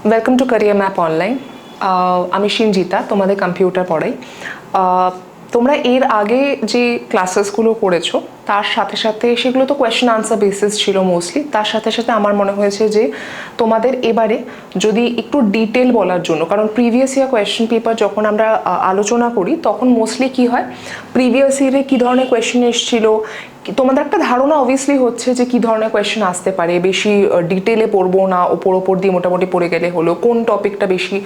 Welcome to career map online. আমি সিনজিতা, তোমাদের computer পড়াই। তোমরা এর আগে যে ক্লাসেসগুলো করেছো তার সাথে সাথে সেগুলো তো কোয়েশ্চেন আনসার বেসিস ছিল মোস্টলি। তার সাথে সাথে আমার মনে হয়েছে যে তোমাদের এবারে যদি একটু ডিটেল বলার জন্য, কারণ প্রিভিয়াস ইয়ার কোয়েশ্চেন পেপার যখন আমরা আলোচনা করি তখন মোস্টলি কী হয়, প্রিভিয়াস ইয়ারে কী ধরনের কোয়েশ্চেন এসেছিলো তোমাদের একটা ধারণা অবভিয়াসলি হচ্ছে যে কী ধরনের কোয়েশ্চেন আসতে পারে। বেশি ডিটেলে পড়বো না, ওপর দিয়ে মোটামুটি পড়ে গেলে হলো, কোন টপিকটা বেশি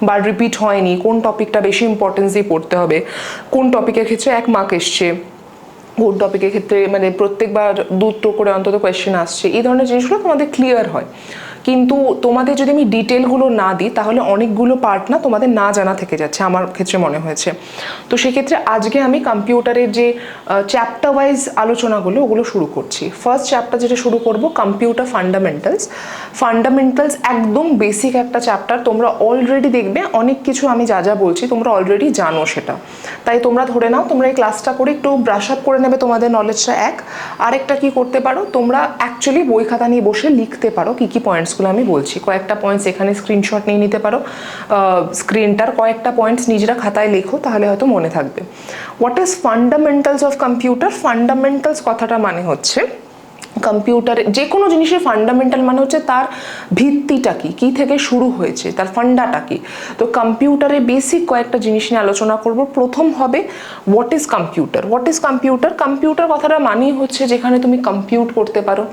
বার রিপিট হয়নি, কোন টপিকটা বেশি ইম্পর্টেন্স দিয়ে পড়তে হবে, কোন টপিকের ক্ষেত্রে 1 মার্ক এসছে, কোন টপিকের ক্ষেত্রে মানে প্রত্যেকবার 2টো করে অন্তত কোয়েশ্চেন আসছে, এই ধরনের জিনিসগুলো তোমাদের ক্লিয়ার হয়। কিন্তু তোমাদের যদি আমি ডিটেলগুলো না দিই তাহলে অনেকগুলো পার্ট না তোমাদের না জানা থেকে যাচ্ছে, আমার ক্ষেত্রে মনে হয়েছে। তো সেক্ষেত্রে আজকে আমি কম্পিউটারের যে চ্যাপ্টার ওয়াইজ আলোচনাগুলো ওগুলো শুরু করছি। ফার্স্ট চ্যাপ্টার যেটা শুরু করব, কম্পিউটার ফান্ডামেন্টালস একদম বেসিক একটা চ্যাপ্টার। তোমরা অলরেডি দেখবে অনেক কিছু আমি যা যা বলছি তোমরা অলরেডি জানো সেটা, তাই তোমরা ধরে নাও তোমরা এই ক্লাসটা করে একটু ব্রাশ আপ করে নেবে তোমাদের নলেজটা। আরেকটা কি করতে পারো, তোমরা অ্যাকচুয়ালি বই খাতা নিয়ে বসে লিখতে পারো কী কী পয়েন্টসগুলো আমি বলছি। কয়েকটা পয়েন্টস এখানে স্ক্রিনশট নিয়ে নিতে পারো, স্ক্রিনটার কয়েকটা পয়েন্টস নিজেরা খাতায় লেখো, তাহলে হয়তো মনে থাকবে। What is fundamentals of computer? Fundamentals কথাটা মানে হচ্ছে কম্পিউটারে যে কোনো জিনিসের ফান্ডামেন্টাল মানে হচ্ছে তার ভিত্তিটা কী থেকে শুরু হয়েছে, তার ফান্ডাটা কী। তো কম্পিউটারে বেসিক কয়েকটা জিনিস নিয়ে আলোচনা করব। প্রথম হবে হোয়াট ইজ কম্পিউটার। কম্পিউটার কথাটা মানেই হচ্ছে যেখানে তুমি কম্পিউট করতে পারো,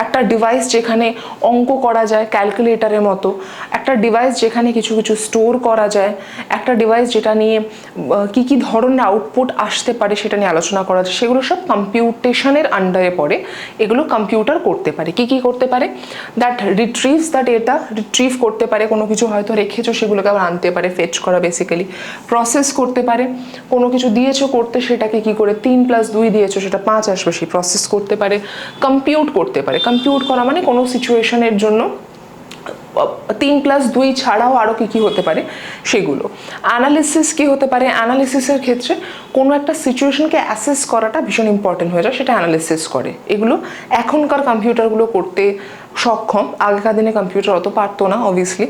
একটা ডিভাইস যেখানে অঙ্ক করা যায় ক্যালকুলেটারের মতো, একটা ডিভাইস যেখানে কিছু কিছু স্টোর করা যায়, একটা ডিভাইস যেটা নিয়ে কী ধরনের আউটপুট আসতে পারে সেটা নিয়ে আলোচনা করা যায়। সেগুলো সব কম্পিউটেশনের আন্ডারে পড়ে। এগুলো কম্পিউটার করতে পারে। কি করতে পারে? দ্যাট রিট্রিভস দ্য ডেটা, রিট্রিভ করতে পারে, কোনো কিছু হয়তো রেখেছো সেগুলোকে আবার আনতে পারে, ফেচ করা বেসিক্যালি। প্রসেস করতে পারে, কোনো কিছু দিয়েছো করতে সেটাকে কি করে 3+2 দিয়েছো সেটা 5 আসবে, সেই প্রসেস করতে পারে। কম্পিউট করতে পারে, কম্পিউট করা মানে কোনো সিচুয়েশনের জন্য 3+2 ছাড়াও আরও কী হতে পারে সেগুলো। অ্যানালিসিস কী হতে পারে? অ্যানালিসিসের ক্ষেত্রে কোনো একটা সিচুয়েশনকে অ্যাসেস করাটা ভীষণ ইম্পর্টেন্ট হয়ে যায়, সেটা অ্যানালিসিস করে। এগুলো এখনকার কম্পিউটারগুলো করতে সক্ষম, আগেকার দিনে কম্পিউটার অত পারতো না অবভিয়াসলি।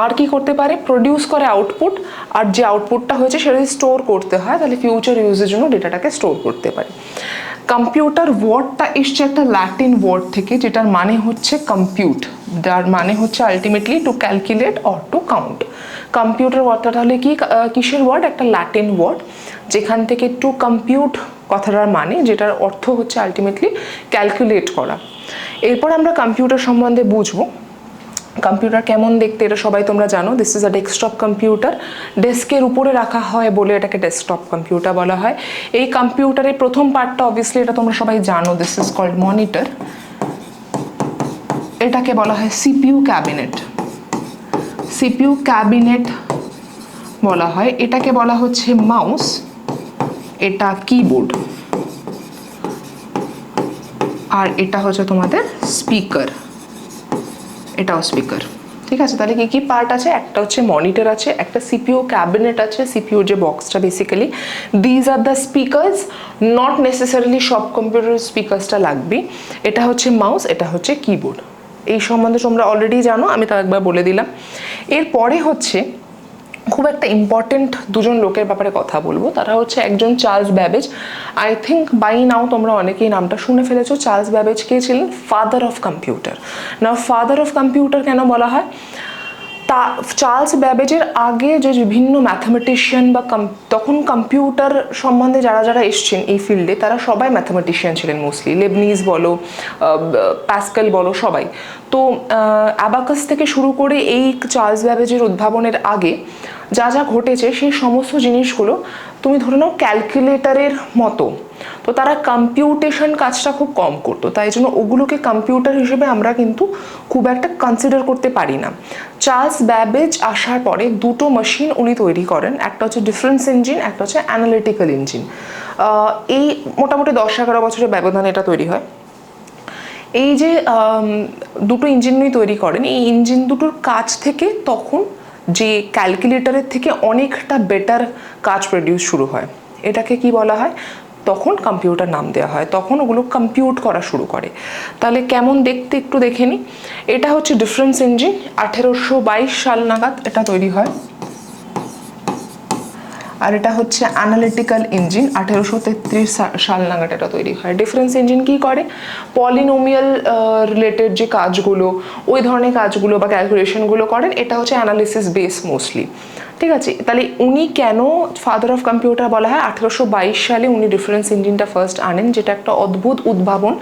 আর কি করতে পারে? প্রডিউস করে আউটপুট, আর যে আউটপুটটা হয়েছে সেটা যদি স্টোর করতে হয় তাহলে ফিউচার ইউজের জন্য ডেটাটাকে স্টোর করতে পারে। কম্পিউটার ওয়ার্ডটা এসছে একটা ল্যাটিন ওয়ার্ড থেকে, যেটার মানে হচ্ছে কম্পিউট, যার মানে হচ্ছে ultimately to calculate or to count. Computer ওয়ার্ডটা তাহলে কিসের ওয়ার্ড? একটা ল্যাটিন ওয়ার্ড, যেখান থেকে টু কম্পিউট কথাটার মানে, যেটার অর্থ হচ্ছে আলটিমেটলি ক্যালকুলেট করা। এরপর আমরা কম্পিউটার সম্বন্ধে বুঝবো। কম্পিউটার কেমন দেখতে এটা সবাই তোমরা জানো। This is a desktop computer. ডেস্কের উপরে রাখা হয় বলে এটাকে ডেস্কটপ কম্পিউটার বলা হয়। এই কম্পিউটারের প্রথম পার্টটা অবভিয়াসলি এটা তোমরা সবাই জানো, দিস ইজ কল্ড মনিটর। এটাকে বলা হয় সিপিইউ ক্যাবিনেট, সিপিইউ ক্যাবিনেট বলা হয়। এটাকে বলা হচ্ছে মাউস, এটা কিবোর্ড, আর এটা হচ্ছে তোমাদের স্পিকার, এটাও স্পিকার। ঠিক আছে, তাহলে কি পার্ট আছে? একটা হচ্ছে মনিটর আছে, একটা সিপিইউ ক্যাবিনেট আছে, সিপিইউ যে বক্সটা basically. These are the speakers, not necessarily সব কম্পিউটার স্পিকার্সটা লাগবে। এটা হচ্ছে মাউস, এটা হচ্ছে কিবোর্ড। এই সম্বন্ধে তোমরা অলরেডি জানো, আমি তাও একবার বলে দিলাম। এরপরে হচ্ছে খুব একটা ইম্পর্টেন্ট দুজন লোকের ব্যাপারে কথা বলবো। তারা হচ্ছে একজন Charles Babbage. I think by now তোমরা অনেকেই নামটা শুনে ফেলেছো। চার্লস ব্যাবেজ কে ছিলেন? Father of computer. না, ফাদার অফ কম্পিউটার কেন বলা হয়? চার্লস ব্যাবেজের আগে যে বিভিন্ন ম্যাথামেটিশিয়ান বা তখন কম্পিউটার সম্বন্ধে যারা এসছেন এই ফিল্ডে তারা সবাই ম্যাথামেটিশিয়ান ছিলেন মোস্টলি। লেবনিজ বলো, প্যাসকেল বলো, সবাই। তো অ্যাবাকাস থেকে শুরু করে এই চার্লস ব্যাবেজের উদ্ভাবনের আগে যা ঘটেছে সেই সমস্ত জিনিসগুলো তুমি ধরে নাও ক্যালকুলেটারের মতো। তো তারা কম্পিউটেশন কাজটা খুব কম করতো, তাই জন্য ওগুলোকে কম্পিউটার হিসেবে আমরা কিন্তু খুব একটা কনসিডার করতে পারি না। চার্লস ব্যাবেজ আসার পরে দুটো মেশিন উনি তৈরি করেন, একটা হচ্ছে ডিফারেন্স ইঞ্জিন, একটা হচ্ছে অ্যানালিটিক্যাল ইঞ্জিন। এই মোটামুটি 10-11 বছরের ব্যবধানে এটা তৈরি হয়। এই যে দুটো ইঞ্জিন উনি তৈরি করেন, এই ইঞ্জিন দুটোর কাজ থেকে তখন যে ক্যালকুলেটরের থেকে অনেকটা বেটার কাজ প্রডিউস শুরু হয়। এটাকে কি বলা হয়? তখন কম্পিউটার নাম দেওয়া হয়, তখন ওগুলো কম্পিউট করা শুরু করে। তাহলে কেমন দেখতে একটু দেখে নিই। এটা হচ্ছে ডিফারেন্স ইঞ্জিন, 1822 সাল নাগাদ এটা তৈরি হয়। আর এটা হচ্ছে অ্যানালিটিক্যাল ইঞ্জিন, 1833 সাল নাগাদ এটা তৈরি হয়। ডিফারেন্স ইঞ্জিন কি করে? পলিনোমিয়াল রিলেটেড যে কাজগুলো, ওই ধরনের কাজগুলো বা ক্যালকুলেশনগুলো করেন। এটা হচ্ছে অ্যানালিসিস বেস মোস্টলি, ঠিক আছে। তাহলে উনি কেন ফাদার অফ কম্পিউটার বলা হয়? 1822 সালে উনি ডিফারেন্স ইঞ্জিনটা ফার্স্ট আনেন, যেটা একটা অদ্ভুত উদ্ভাবন।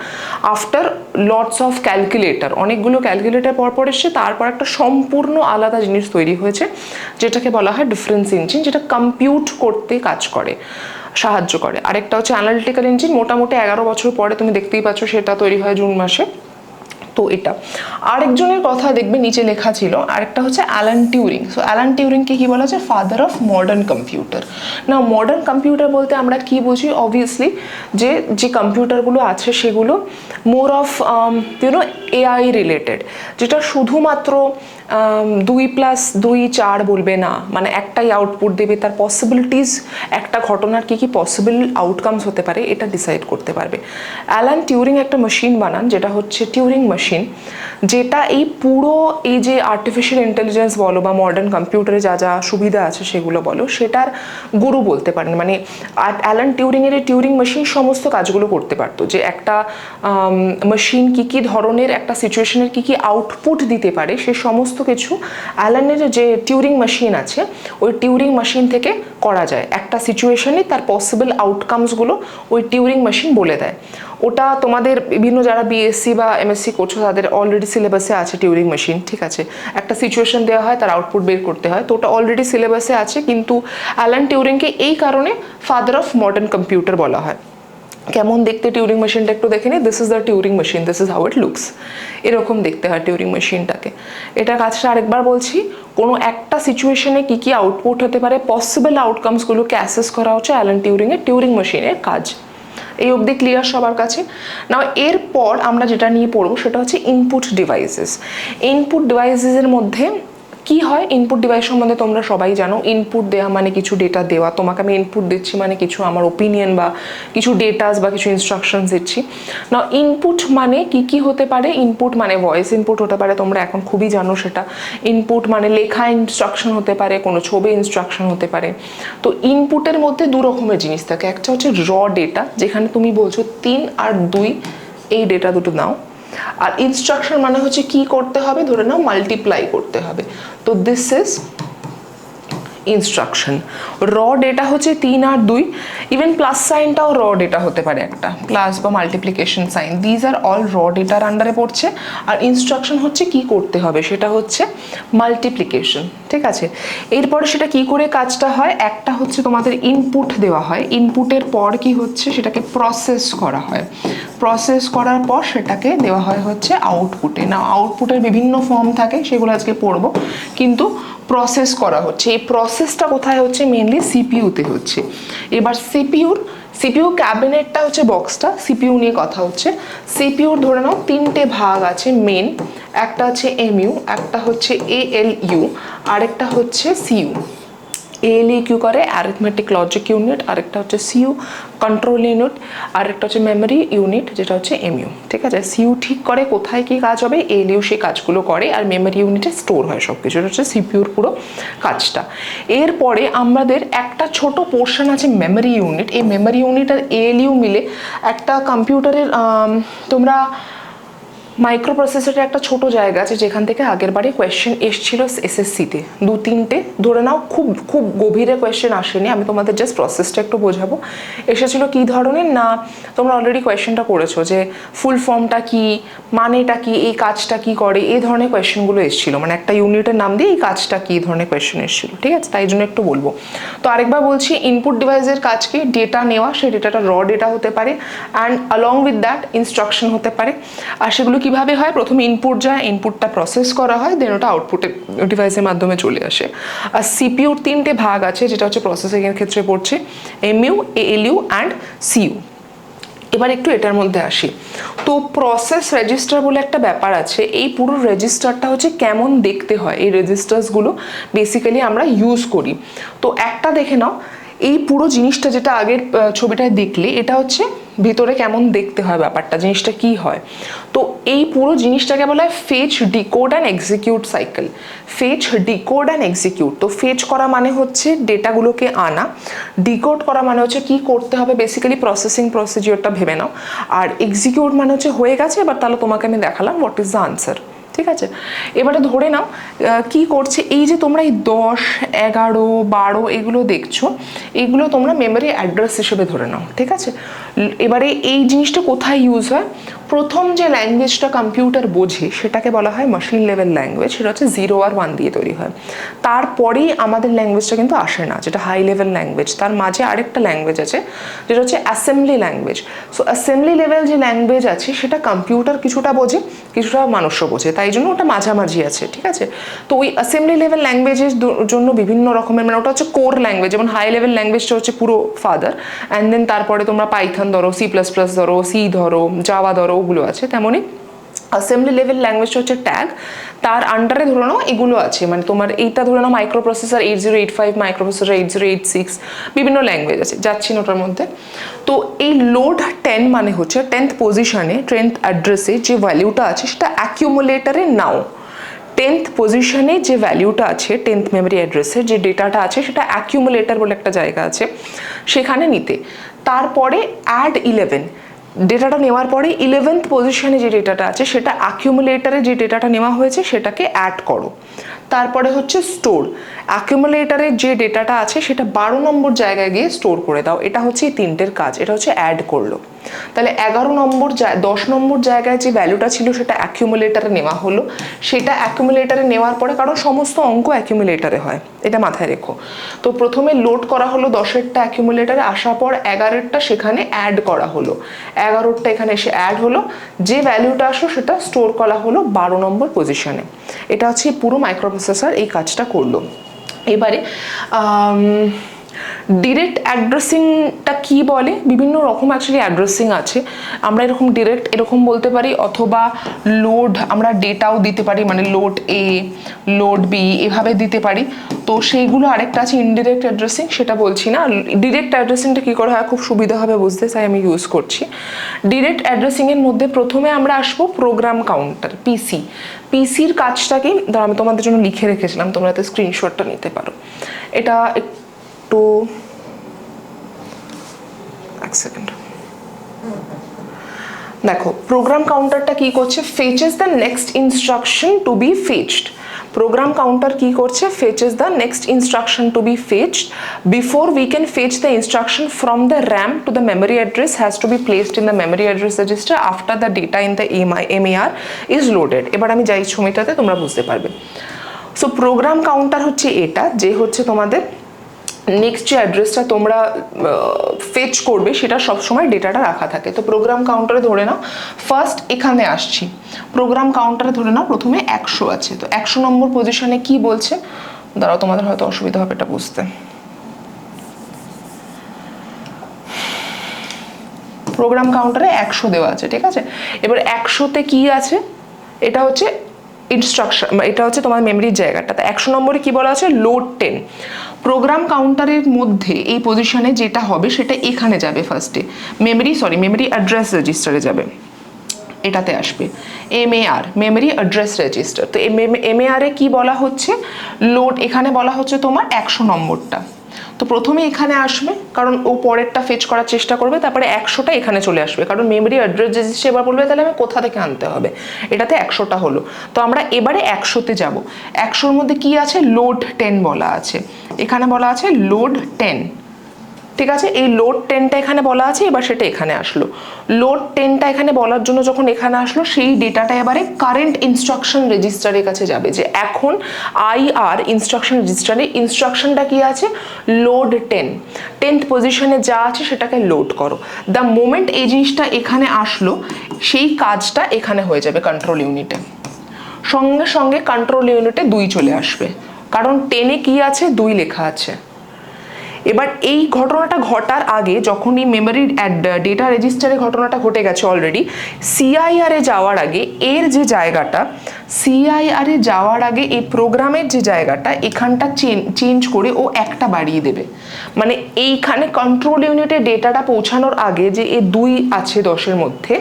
আফটার লটস অফ ক্যালকুলেটর, অনেকগুলো ক্যালকুলেটর পরপর এসছে, তারপর একটা সম্পূর্ণ আলাদা জিনিস তৈরি হয়েছে যেটাকে বলা হয় ডিফারেন্স ইঞ্জিন, যেটা কম্পিউট করতে কাজ করে, সাহায্য করে। আরেকটা হচ্ছে অ্যানালিটিক্যাল ইঞ্জিন, মোটামুটি 11 বছর পরে তুমি দেখতেই পাচ্ছ সেটা তৈরি হয় জুন মাসে। তো এটা আরেকজনের কথা দেখবে নিচে লেখা ছিল, আরেকটা হচ্ছে অ্যালান টিউরিং। সো অ্যালান টিউরিংকে কি বলা যায়? Father of modern computer. না, মডার্ন কম্পিউটার বলতে আমরা কি বুঝি? অবভিয়াসলি যে কম্পিউটারগুলো আছে সেগুলো more of YONO AI related, যেটা শুধুমাত্র 2+2=4 বলবে না, মানে একটাই আউটপুট দেবে, তার পসিবিলিটিস, একটা ঘটনার কি কি পসিবল আউটকামস হতে পারে এটা ডিসাইড করতে পারবে। অ্যালান টিউরিং একটা মেশিন বানান যেটা হচ্ছে টিউরিং মেশিন, যেটা এই পুরো এই যে আর্টিফিশিয়াল ইন্টেলিজেন্স বলো বা মডার্ন কম্পিউটারে যা যা সুবিধা আছে সেগুলো বলো, সেটার গুরু বলতে পারেন। মানে অ্যালান টিউরিংয়ের এই টিউরিং মেশিন সমস্ত কাজগুলো করতে পারতো, যে একটা মেশিন কি কি ধরনের একটা সিচুয়েশনের কি কি আউটপুট দিতে পারে সে সমস্ত কিছু অ্যালানের যে টিউরিং মেশিন আছে ওই টিউরিং মেশিন থেকে করা যায়। একটা সিচুয়েশনে তার পসিবল আউটকামসগুলো ওই টিউরিং মেশিন বলে দেয়। ওটা তোমাদের বিভিন্ন যারা বিএসসি বা এমএসসি করছো তাদের অলরেডি সিলেবাসে আছে টিউরিং মেশিন, ঠিক আছে। একটা সিচুয়েশন দেওয়া হয়, তার আউটপুট বের করতে হয়, তো ওটা অলরেডি সিলেবাসে আছে। কিন্তু অ্যালান টিউরিংকে এই কারণে ফাদার অফ মডার্ন কম্পিউটার বলা হয়। কেমন দেখতে টিউরিং মেশিনটা একটু দেখে নিই। This is the Turing machine, this is how it looks. এরকম দেখতে হয় টিউরিং মেশিনটাকে। এটা কাজটা আরেকবার বলছি, কোনো একটা সিচুয়েশনে কী কী আউটপুট হতে পারে, পসিবল আউটকামসগুলোকে অ্যাসেস করা হচ্ছে অ্যালান টিউরিংয়ের টিউরিং মেশিনের কাজ। এই অবধি ক্লিয়ার সবার কাছে? না, এরপর আমরা যেটা নিয়ে পড়বো সেটা হচ্ছে ইনপুট ডিভাইসেস। ইনপুট ডিভাইসেসের মধ্যে কি হয়? ইনপুট ডিভাইস সম্বন্ধে তোমরা সবাই জানো। ইনপুট দেওয়া মানে কিছু ডেটা দেওয়া, তোমাকে আমি ইনপুট দিচ্ছি মানে কিছু আমার ওপিনিয়ন বা কিছু ডেটাস বা কিছু ইনস্ট্রাকশনস দিচ্ছি। না, ইনপুট মানে কি কি হতে পারে? ইনপুট মানে ভয়েস ইনপুট হতে পারে, তোমরা এখন খুবই জানো সেটা। ইনপুট মানে লেখা ইনস্ট্রাকশন হতে পারে, কোনো ছবি ইনস্ট্রাকশন হতে পারে। তো ইনপুটের মধ্যে দু রকমের জিনিস থাকে। একটা হচ্ছে র ডেটা, যেখানে তুমি বলছো 3 আর 2 এই ডেটা দুটো নাও। আর ইনস্ট্রাকশন মানে হচ্ছে কি করতে হবে, ধরে নাও মাল্টিপ্লাই করতে হবে, তো দিস ইজ ইনস্ট্রাকশন। র ডেটা হচ্ছে 3 আর 2, ইভেন প্লাস সাইনটাও র ডেটা হতে পারে, একটা প্লাস বা multiplication sign, these are all raw ডেটার আন্ডারে পড়ছে। আর ইনস্ট্রাকশন হচ্ছে কি করতে হবে, সেটা হচ্ছে মাল্টিপ্লিকেশন, ঠিক আছে। এরপরে সেটা কি করে কাজটা হয়? একটা হচ্ছে তোমাদের ইনপুট দেওয়া হয়, ইনপুটের পর কি হচ্ছে সেটাকে প্রসেস করা হয়, প্রসেস করার পর সেটাকে দেওয়া হয় হচ্ছে আউটপুটে। না, আউটপুটের বিভিন্ন ফর্ম থাকে, সেগুলো আজকে পড়বো, কিন্তু প্রসেস করা হচ্ছে। এই প্রসেসটা কোথায় হচ্ছে? মেনলি সিপিইউতে হচ্ছে। এবার সিপিইউ ক্যাবিনেটটা হচ্ছে বক্সটা, সিপিইউ নিয়ে কথা হচ্ছে। সিপিইউর ধরে নাও 3টে ভাগ আছে মেন, একটা হচ্ছে এমইউ, একটা হচ্ছে এএলইউ, আরেকটা হচ্ছে সিইউ। এএলইউ কি করে? অ্যারিথমেটিক লজিক ইউনিট, আরেকটা হচ্ছে সিইউ কন্ট্রোল ইউনিট, আরেকটা হচ্ছে মেমোরি ইউনিট যেটা হচ্ছে এমইউ, ঠিক আছে। সিইউ ঠিক করে কোথায় কি কাজ হবে, এএলইউ সেই কাজগুলো করে, আর মেমোরি ইউনিটে স্টোর হয় সব কিছু। এটা হচ্ছে সিপিইউর পুরো কাজটা। এরপরে আমাদের একটা ছোট পোর্শন আছে মেমোরি ইউনিট। এই মেমোরি ইউনিট আর এএলইউ মিলে একটা কম্পিউটারের, তোমরা মাইক্রো প্রসেসরের একটা ছোট জায়গা আছে যেখান থেকে আগের বারে কোয়েশ্চেন এসেছিল এসএসসিতে, 2-3টে, ধরে নাও খুব খুব গভীরে কোয়েশ্চেন আসেনি, আমি তোমাদের জাস্ট প্রসেসটা একটু বোঝাবো। এসেছিল কী ধরনের, না তোমরা অলরেডি কোয়েশ্চেনটা করেছো যে ফুল ফর্মটা কি, মানেটা কি, এই কাজটা কি করে, এই ধরনের কোয়েশ্চেনগুলো এসেছিলো, মানে একটা ইউনিটের নাম দিয়ে এই কাজটা কি ধরনের কোয়েশ্চেন এসেছিলো, ঠিক আছে। তাই জন্য একটু বলবো। তো আরেকবার বলছি, ইনপুট ডিভাইসের কাজ কি? ডেটা নেওয়া, সেই ডেটাটা র ডেটা হতে পারে, and along with that instruction হতে পারে। আর সেগুলো কিভাবে হয়? প্রথমে ইনপুট যায়, ইনপুটটা প্রসেস করা হয়, দেন ওটা আউটপুটে ডিভাইসের মাধ্যমে চলে আসে। আর সিপিইউর 3টে ভাগ আছে, যেটা হচ্ছে প্রসেসিংয়ের ক্ষেত্রে পড়ছে এমইউ, এএলইউ অ্যান্ড সিইউ। এবার একটু এটার মধ্যে আসি। তো প্রসেস রেজিস্টার বলে একটা ব্যাপার আছে, এই পুরো রেজিস্টারটা হচ্ছে কেমন দেখতে হয়, এই রেজিস্টার্সগুলো বেসিক্যালি আমরা ইউজ করি। তো একটা দেখে নাও, এই পুরো জিনিসটা যেটা আগের ছবিটায় দেখলে, এটা হচ্ছে ভিতরে কেমন দেখতে হয় ব্যাপারটা, জিনিসটা কি হয়। তো এই পুরো জিনিসটাকে বলা হয় fetch, decode and execute cycle. Fetch, decode and execute. তো ফেচ করা মানে হচ্ছে ডেটাগুলোকে আনা, ডিকোড করা মানে হচ্ছে কি করতে হবে, বেসিক্যালি প্রসেসিং প্রসিজিওরটা ভেবে নাও, আর এক্সিকিউট মানে হচ্ছে হয়ে গেছে, এবার তাহলে তোমাকে আমি দেখালাম হোয়াট ইজ দ্য আনসার। ঠিক আছে, এবারে ধরে নাও কি করছে, এই যে তোমরা এই 10, 11, 12 এগুলো দেখছো, এগুলো তোমরা মেমোরি অ্যাড্রেস হিসেবে ধরে নাও। ঠিক আছে, এবারে এই জিনিসটা কোথায় ইউজ হয়, প্রথম যে ল্যাঙ্গুয়েজটা কম্পিউটার বোঝে সেটাকে বলা হয় মেশিন লেভেল ল্যাঙ্গুয়েজ, সেটা হচ্ছে 0 আর 1 দিয়ে তৈরি হয়। তারপরেই আমাদের ল্যাঙ্গুয়েজটা কিন্তু আসে না, যেটা হাই লেভেল ল্যাঙ্গুয়েজ। তার মাঝে আরেকটা ল্যাঙ্গুয়েজ আছে যেটা হচ্ছে assembly language. So assembly level যে ল্যাঙ্গুয়েজ আছে সেটা কম্পিউটার কিছুটা বোঝে, কিছুটা মানুষও বোঝে, তাই জন্য ওটা মাঝামাঝি আছে। ঠিক আছে, তো ওই অ্যাসেম্বলি লেভেল ল্যাঙ্গুয়েজের জন্য বিভিন্ন রকমের, মানে ওটা হচ্ছে কোর ল্যাঙ্গুয়েজ, যেমন হাই লেভেল ল্যাঙ্গুয়েজটা হচ্ছে পুরো ফাদার, অ্যান্ড দেন তারপরে তোমরা পাইথন ধরো, C++ ধরো, সি ধরো, জাভা ধরো, ওগুলো আছে। তেমনই অ্যাসেম্বলি লেভেল ল্যাঙ্গুয়েজটা হচ্ছে ট্যাগ, তার আন্ডারে ধরে নাও এগুলো আছে, মানে তোমার এইটা ধরে নাও মাইক্রো প্রসেসর 8085, মাইক্রো প্রসেসর 8086, বিভিন্ন ল্যাঙ্গুয়েজ আছে, যাচ্ছি না ওটার মধ্যে। তো এই লোড 10 মানে হচ্ছে 10th পজিশনে, 10th অ্যাড্রেসে যে ভ্যালুটা আছে সেটা অ্যাকিউমুলেটারে নাও। 10th পজিশনে যে ভ্যালুটা আছে, 10th মেমোরি অ্যাড্রেসের যে ডেটাটা আছে সেটা অ্যাকিউমুলেটার বলে একটা জায়গা আছে সেখানে নিতে। তারপরে অ্যাড 11, ডেটাটা নেওয়ার পরে 11th পজিশনে যে ডেটাটা আছে সেটা অ্যাকিউমুলেটারে যে ডেটাটা নেওয়া হয়েছে সেটাকে অ্যাড করো। তারপরে হচ্ছে স্টোর, অ্যাকিউমুলেটারে যে ডেটাটা আছে সেটা 12 নম্বর জায়গায় গিয়ে স্টোর করে দাও। এটা হচ্ছে এই তিনটের কাজ, এটা হচ্ছে অ্যাড করলো। তাহলে 11 নম্বর 10 নম্বর জায়গায় যে ভ্যালুটা ছিল সেটা অ্যাকিউমুলেটারে নেওয়া হলো, সেটা অ্যাকিউমুলেটারে নেওয়ার পরে, কারণ সমস্ত অঙ্ক অ্যাকিউমুলেটারে হয়, এটা মাথায় রেখো। তো প্রথমে লোড করা হলো 10এরটা অ্যাকিউমুলেটারে, আসার পর 11এরটা সেখানে অ্যাড করা হলো, 11এরটা এখানে এসে অ্যাড হলো, যে ভ্যালুটা আসলো সেটা স্টোর করা হলো 12 নম্বর পজিশনে। এটা হচ্ছে পুরো মাইক্রোপ্রসেসর এই কাজটা করলো। এবারে ডিরেক্ট অ্যাড্রেসিংটা কি বলে, বিভিন্ন রকম অ্যাকচুয়ালি অ্যাড্রেসিং আছে। আমরা এরকম ডিরেক্ট এরকম বলতে পারি, অথবা লোড আমরা ডেটাও দিতে পারি, মানে লোড এ, লোড বি এভাবে দিতে পারি। তো সেইগুলো আরেকটা আছে ইনডিরেক্ট অ্যাড্রেসিং, সেটা বলছি না। ডিরেক্ট অ্যাড্রেসিংটা কী করে হয় খুব সুবিধা হবে বুঝতে, তাই আমি ইউজ করছি। ডিরেক্ট অ্যাড্রেসিংয়ের মধ্যে প্রথমে আমরা আসবো প্রোগ্রাম কাউন্টার, পিসি। পিসির কাজটাকেই আমি তোমাদের জন্য লিখে রেখেছিলাম, তোমরা তো স্ক্রিনশটটা নিতে পারো। এটা একটু এক সেকেন্ড দেখো, প্রোগ্রাম কাউন্টারটা কি করছে, fetches the next instruction to be fetched. Program counter কি করছে, fetches the next instruction to be fetched before we can fetch the instruction from the RAM to the memory address has to be placed in the memory address register after the data in the MER is loaded. এবার আমি যাই ছবিটাতে, তোমরা বুঝতে পারবে। So program counter হচ্ছে এটা, যে হচ্ছে তোমাদের নেক্সট যে অ্যাড্রেসটা তোমরা ফেচ করবে সেটা সবসময় ডেটাটা রাখা থাকে। তো প্রোগ্রাম কাউন্টারে ধরে নাও ফার্স্ট এখানে আসছি, প্রোগ্রাম কাউন্টারে ধরে নাও প্রথমে 100 আছে। তো 100 নম্বর পজিশনে কি বলছে, দাঁড়াও তোমাদের হয়তো অসুবিধা হবে এটা বুঝতে। প্রোগ্রাম কাউন্টারে 100 দেওয়া আছে, ঠিক আছে। এবার 100তে কি আছে, এটা হচ্ছে ইনস্ট্রাকশন, এটা হচ্ছে তোমার মেমরির জায়গাটা। তো 100 নম্বরে কি বলা আছে, লোড 10। প্রোগ্রাম কাউন্টারের মধ্যে এই পজিশনে যেটা হবে সেটা এখানে যাবে ফার্স্টে, মেমরি অ্যাড্রেস রেজিস্টারে যাবে, এটাতে আসবে MER, মেমরি অ্যাড্রেস রেজিস্টার। তো MER এ কি বলা হচ্ছে, লোড, এখানে বলা হচ্ছে তোমার 100 নম্বরটা। তো প্রথমে এখানে আসবে, কারণ ও পরেরটা ফেচ করার চেষ্টা করবে, তারপরে 100টা এখানে চলে আসবে, কারণ মেমরি অ্যাড্রেস রেজিস্টার এবার বলবে তাহলে আমি কোথা থেকে আনতে হবে, এটাতে 100টা হলো। তো আমরা এবারে 100তে যাব। 100-র মধ্যে কি আছে, লোড 10 বলা আছে, এখানে বলা আছে লোড 10, ঠিক আছে। এই লোড 10টা এখানে বলা আছে, এবার সেটা এখানে আসলো। লোড 10টা এখানে বলার জন্য যখন এখানে আসলো, সেই ডেটাটা এবারে কারেন্ট ইনস্ট্রাকশন রেজিস্টারের কাছে যাবে, যে এখন IR ইনস্ট্রাকশন রেজিস্টারে ইনস্ট্রাকশনটা কি আছে, লোড 10th পজিশনে যা আছে সেটাকে লোড করো। দ্য মোমেন্ট এই জিনিসটা এখানে আসলো, সেই কাজটা এখানে হয়ে যাবে কন্ট্রোল ইউনিটে, সঙ্গে সঙ্গে কন্ট্রোল ইউনিটে 2 চলে আসবে, কারণ 10-এ কি আছে, 2 লেখা আছে। এবার এই ঘটনাটা ঘটার আগে, যখন এই মেমোরির ডেটা রেজিস্টারে ঘটনাটা ঘটে গেছে অলরেডি, CIR এ যাওয়ার আগে এর যে জায়গাটা, CIR এ যাওয়ার আগে এই প্রোগ্রামের যে জায়গাটা এখানটা চেঞ্জ করে ও একটা বাড়িয়ে দেবে, মানে এইখানে কন্ট্রোল ইউনিটে ডেটাটা পৌঁছানোর আগে যে এই 2 আছে 10-এর মধ্যে,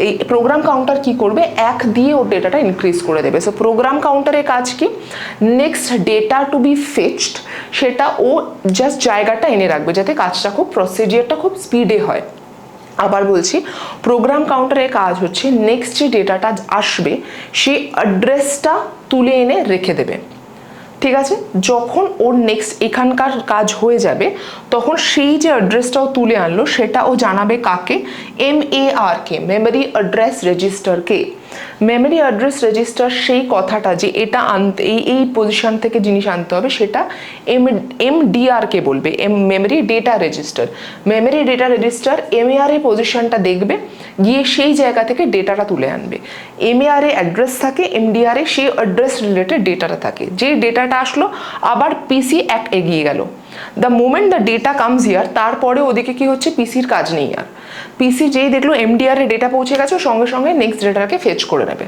এই প্রোগ্রাম কাউন্টার কি করবে 1 দিয়ে ওর ডেটাটা ইনক্রিজ করে দেবে। সো প্রোগ্রাম কাউন্টারের কাজ কি, নেক্সট ডেটা টু বি ফেচড সেটা ও জাস্ট জায়গাটা এনে রাখবে যাতে কাজটা খুব প্রসিডিওরটা খুব স্পিডে হয়। আবার বলছি, প্রোগ্রাম কাউন্টারের কাজ হচ্ছে নেক্সট যে ডেটাটা আসবে সেই অ্যাড্রেসটা তুলে এনে রেখে দেবে, ঠিক আছে। যখন ওর নেক্সট এখানকার কাজ হয়ে যাবে তখন সেই যে অ্যাড্রেসটাও তুলে আনলো সেটা ও জানাবে কাকে, MAR কে, মেমোরি অ্যাড্রেস রেজিস্টারকে। মেমোরি অ্যাড্রেস রেজিস্টার সেই কথাটা যে এটা আনতে এই পজিশন থেকে জিনিস আনতে হবে সেটা MDR কে বলবে, memory data register. Memory data register MAR এর পজিশনটা দেখবে, গিয়ে সেই জায়গা থেকে ডেটাটা তুলে আনবে। MAR এ অ্যাড্রেস থাকে, MDR এ সেই অ্যাড্রেস রিলেটেড ডেটাটা থাকে। যে ডেটাটা আসলো আবার পিসি এক এগিয়ে গেল, the moment the data comes here, তারপরে ওদিকে কি হচ্ছে পিসির কাজ নেই আর। পিসি যেই দেখলো MDR এ ডেটা পৌঁছে গেছে সঙ্গে সঙ্গে নেক্সট ডেটাকে ফেচ করে নেবে,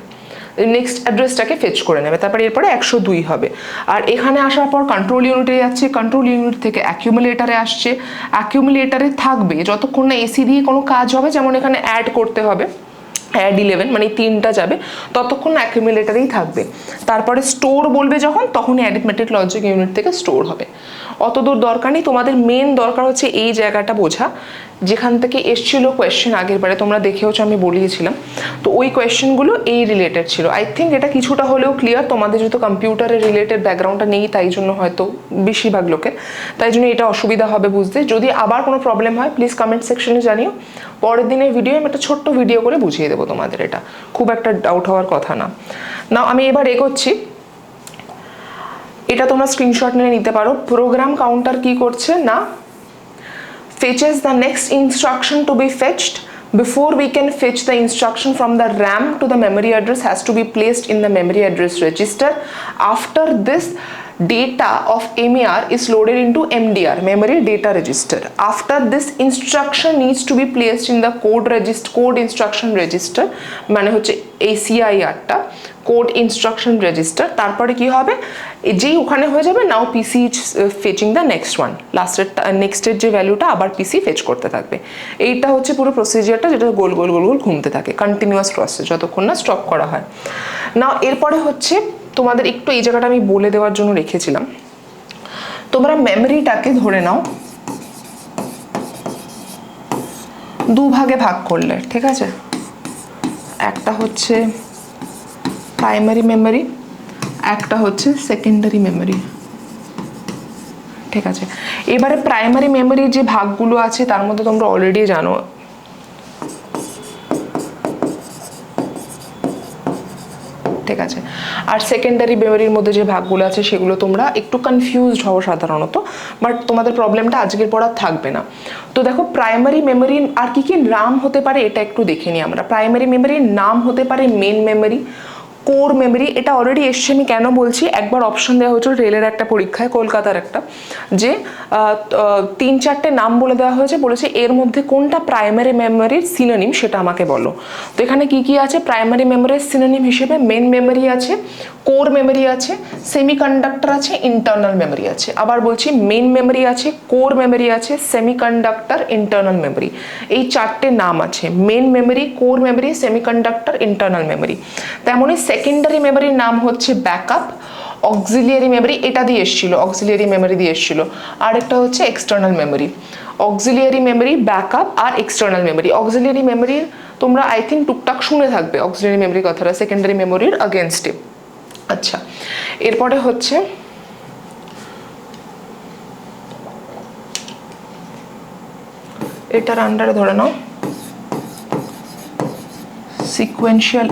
নেক্সট অ্যাড্রেসটাকে ফেচ করে নেবে, তারপরে এরপরে 102 হবে। আর এখানে আসার পর কন্ট্রোল ইউনিটে যাচ্ছে, কন্ট্রোল ইউনিট থেকে অ্যাকিউমুলেটারে আসছে, অ্যাকিউমুলেটারে থাকবে যতক্ষণ না এসি দিয়ে কোনো কাজ হবে, যেমন এখানে অ্যাড করতে হবে, অ্যাড 11 মানে 3টা যাবে, ততক্ষণ অ্যাকিউমুলেটারেই থাকবে। তারপরে স্টোর বলবে যখন, তখনই অ্যারিথমেটিক লজিক ইউনিট থেকে স্টোর হবে। অত দূর দরকার নেই, তোমাদের মেন দরকার হচ্ছে এই জায়গাটা বোঝা, যেখান থেকে এসছিল কোয়েশ্চেন আগের বারে তোমরা দেখেওছো, আমি বলিয়েছিলাম। তো ওই কোয়েশ্চেনগুলো এই রিলেটেড ছিল। আই থিঙ্ক এটা কিছুটা হলেও ক্লিয়ার, তোমাদের যেহেতু কম্পিউটারের রিলেটেড ব্যাকগ্রাউন্ডটা নেই তাই জন্য হয়তো বেশিরভাগ লোকের, তাই জন্য এটা অসুবিধা হবে বুঝতে। যদি আবার কোনো প্রবলেম হয় প্লিজ কমেন্ট সেকশনে জানিও, পরের দিনের ভিডিও আমি একটা ছোট্ট ভিডিও করে বুঝিয়ে দেবো তোমাদের, এটা খুব একটা ডাউট হওয়ার কথা না। নাও আমি এবার এগোচ্ছি, এটা তোমরা স্ক্রিনশট নিয়ে নিতে পারো। প্রোগ্রাম কাউন্টার কি করছে না, fetches the next instruction to be fetched. Before we can fetch the instruction from the RAM to the memory address has to be placed in the memory address register. After this, data of MAR is loaded into MDR, memory data register. After this, instruction needs to be placed in the code instruction register, মানে হচ্ছে এই CIR টা code instruction register. তারপরে কি হবে, যেই ওখানে হয়ে যাবে নাও পিসি ফেচিং দ্য নেক্সট ওয়ান, লাস্টের নেক্সটের যে ভ্যালুটা আবার পিসি ফেচ করতে থাকবে। এইটা হচ্ছে পুরো প্রসিজিয়ারটা, যেটা গোল গোল গোল গোল ঘুমতে থাকে, কন্টিনিউয়াস প্রসেস যতক্ষণ না স্টপ করা হয়। নাও এরপরে হচ্ছে তোমাদের একটু এই জায়গাটা আমি বলে দেওয়ার জন্য রেখেছিলাম, তোমরা মেমোরিটাকে ধরে নাও 2 ভাগে ভাগ করলে, ঠিক আছে। একটা হচ্ছে প্রাইমারি মেমোরি, একটা হচ্ছে সেকেন্ডারি মেমোরি, ঠিক আছে। এবারে প্রাইমারি মেমোরির যে ভাগগুলো আছে তার মধ্যে তোমরা অলরেডি জানো, ঠিক আছে। আর সেকেন্ডারি মেমোরির মধ্যে যে ভাগগুলো আছে সেগুলো তোমরা একটু কনফিউজড হও সাধারণত, বাট তোমাদের প্রবলেমটা আজকের পর আর থাকবে না। তো দেখো প্রাইমারি মেমোরি আর কি কি নাম হতে পারে এটা একটু দেখে নিই আমরা। প্রাইমারি মেমোরির নাম হতে পারে মেন মেমোরি, কোর মেমোরি। এটা অলরেডি এসছে, আমি কেন বলছি, একবার অপশন দেওয়া হয়েছিল রেলের একটা পরীক্ষায়, কলকাতার একটা, যে 3-4টে নাম বলে দেওয়া হয়েছে, বলেছে এর মধ্যে কোনটা প্রাইমারি মেমোরির সিনোনিম সেটা আমাকে বলো। তো এখানে কি কি আছে প্রাইমারি মেমোরির সিনোনিম হিসেবে, মেন মেমোরি আছে, কোর মেমোরি আছে, সেমিকন্ডাক্টর আছে, ইন্টারনাল মেমোরি আছে। আবার বলছি মেন মেমোরি আছে, কোর মেমোরি আছে, সেমিকন্ডাক্টর, ইন্টারনাল মেমোরি, এই 4টে নাম আছে, main memory, core memory, semiconductor, internal memory. তেমনই সেকেন্ডারি মেমোরির নাম হচ্ছে ব্যাকআপ, অক্সিলিয়ারি মেমোরি, এটা দিয়ে এসেছিল, অক্সিলিয়ারি মেমোরি দিয়ে এসেছিল। আর একটা হচ্ছে external memory. Auxiliary memory, backup আর এক্সটার্নাল মেমোরি। অক্সিলিয়ারি মেমোরির তোমরা আই থিঙ্ক টুকটাক শুনে থাকবে অক্সিলিয়ারি মেমোরির কথাটা সেকেন্ডারি মেমোরির আগেনস্টে। আচ্ছা, এরপরে হচ্ছে এটার আন্ডারে ধরে নাও সিকোয়েন্সিয়াল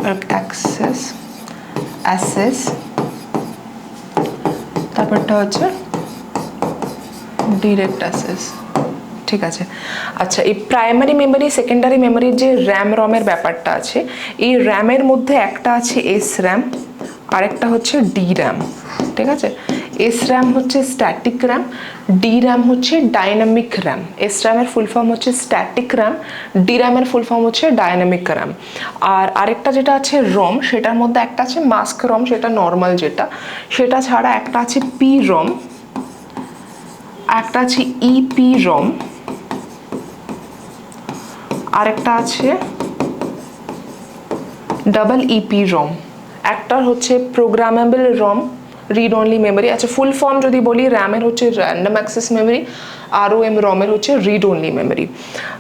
অ্যাক্সেস, তারপরটা হচ্ছে ডিরেক্ট অ্যাক্সেস, ঠিক আছে। আচ্ছা, এই প্রাইমারি মেমোরি সেকেন্ডারি মেমোরির যে র্যাম রমের ব্যাপারটা আছে, এই র্যামের মধ্যে একটা আছে এস র্যাম আর একটা হচ্ছে ডি র্যাম, ঠিক আছে। এস র্যাম হচ্ছে স্ট্যাটিক র্যাম, ডি র্যাম হচ্ছে ডাইনামিক র্যাম। এস র্যামের ফুল ফর্ম হচ্ছে স্ট্যাটিক র্যাম, ডি র্যামের ফুল ফর্ম হচ্ছে ডাইনামিক র্যাম। আর আরেকটা যেটা আছে রম, সেটার মধ্যে একটা আছে মাস্ক রম, সেটা নর্মাল যেটা, সেটা ছাড়া একটা আছে পি রম, একটা আছে ইপি রম, আরেকটা আছে ডাবল ইপি রম, একটা হচ্ছে প্রোগ্রামেবল রম, রিড অনলি মেমোরি। আচ্ছা ফুল ফর্ম যদি বলি, র্যামের হচ্ছে র্যান্ডম অ্যাক্সেস মেমোরি, ROM রমের হচ্ছে রিড অনলি মেমোরি।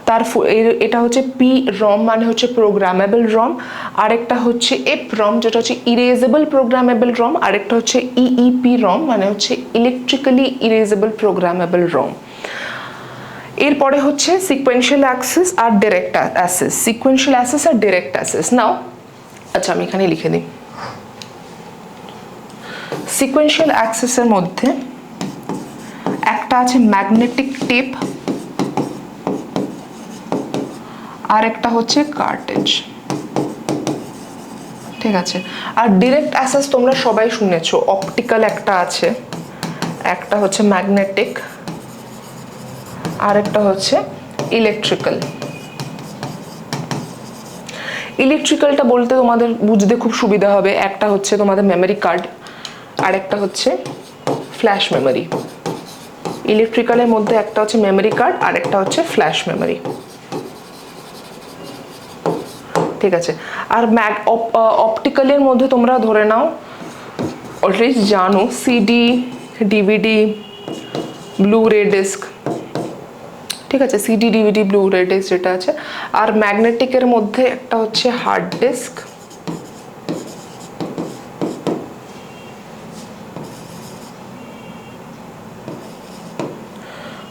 তার এটা হচ্ছে পি রম মানে হচ্ছে প্রোগ্রামেবল রম, আরেকটা হচ্ছে এপ রম যেটা হচ্ছে ইরেজেবল প্রোগ্রামেবল রম, আরেকটা হচ্ছে ইইপি রম মানে হচ্ছে ইলেকট্রিক্যালি ইরেজেবল প্রোগ্রামেবল রম। এরপরে হচ্ছে সিকোয়েন্সিয়াল অ্যাক্সেস আর ডিরেক্ট অ্যাক্সেস। সিকোয়েন্সিয়াল অ্যাক্সেস আর ডিরেক্ট অ্যাক্সেস নাও, আচ্ছা আমি এখানে লিখে দিই। সিকোয়েন্সিয়াল অ্যাক্সেসের মধ্যে একটা আছে ম্যাগনেটিক টেপ, আর একটা হচ্ছে কার্টেজ, ঠিক আছে। আর ডিরেক্ট অ্যাক্সেস তোমরা সবাই শুনেছো, অপটিক্যাল একটা আছে, একটা হচ্ছে ম্যাগনেটিক, আর একটা হচ্ছে ইলেকট্রিক্যাল। ইলেকট্রিক্যালটা বলতে তোমাদের বুঝতে খুব সুবিধা হবে, একটা হচ্ছে তোমাদের মেমোরি কার্ড, আর একটা হচ্ছে ফ্ল্যাশ মেমোরি। ইলেকট্রিক্যালের মধ্যে একটা হচ্ছে মেমোরি কার্ড, আর একটা হচ্ছে ফ্ল্যাশ মেমোরি, ঠিক আছে। আর অপটিক্যালের মধ্যে তোমরা ধরে নাও অলরেডি জানো, CD, DVD, blu ray disc, ঠিক আছে, CD, DVD, blu ray disc যেটা আছে। আর ম্যাগনেটিকের মধ্যে একটা হচ্ছে hard disk,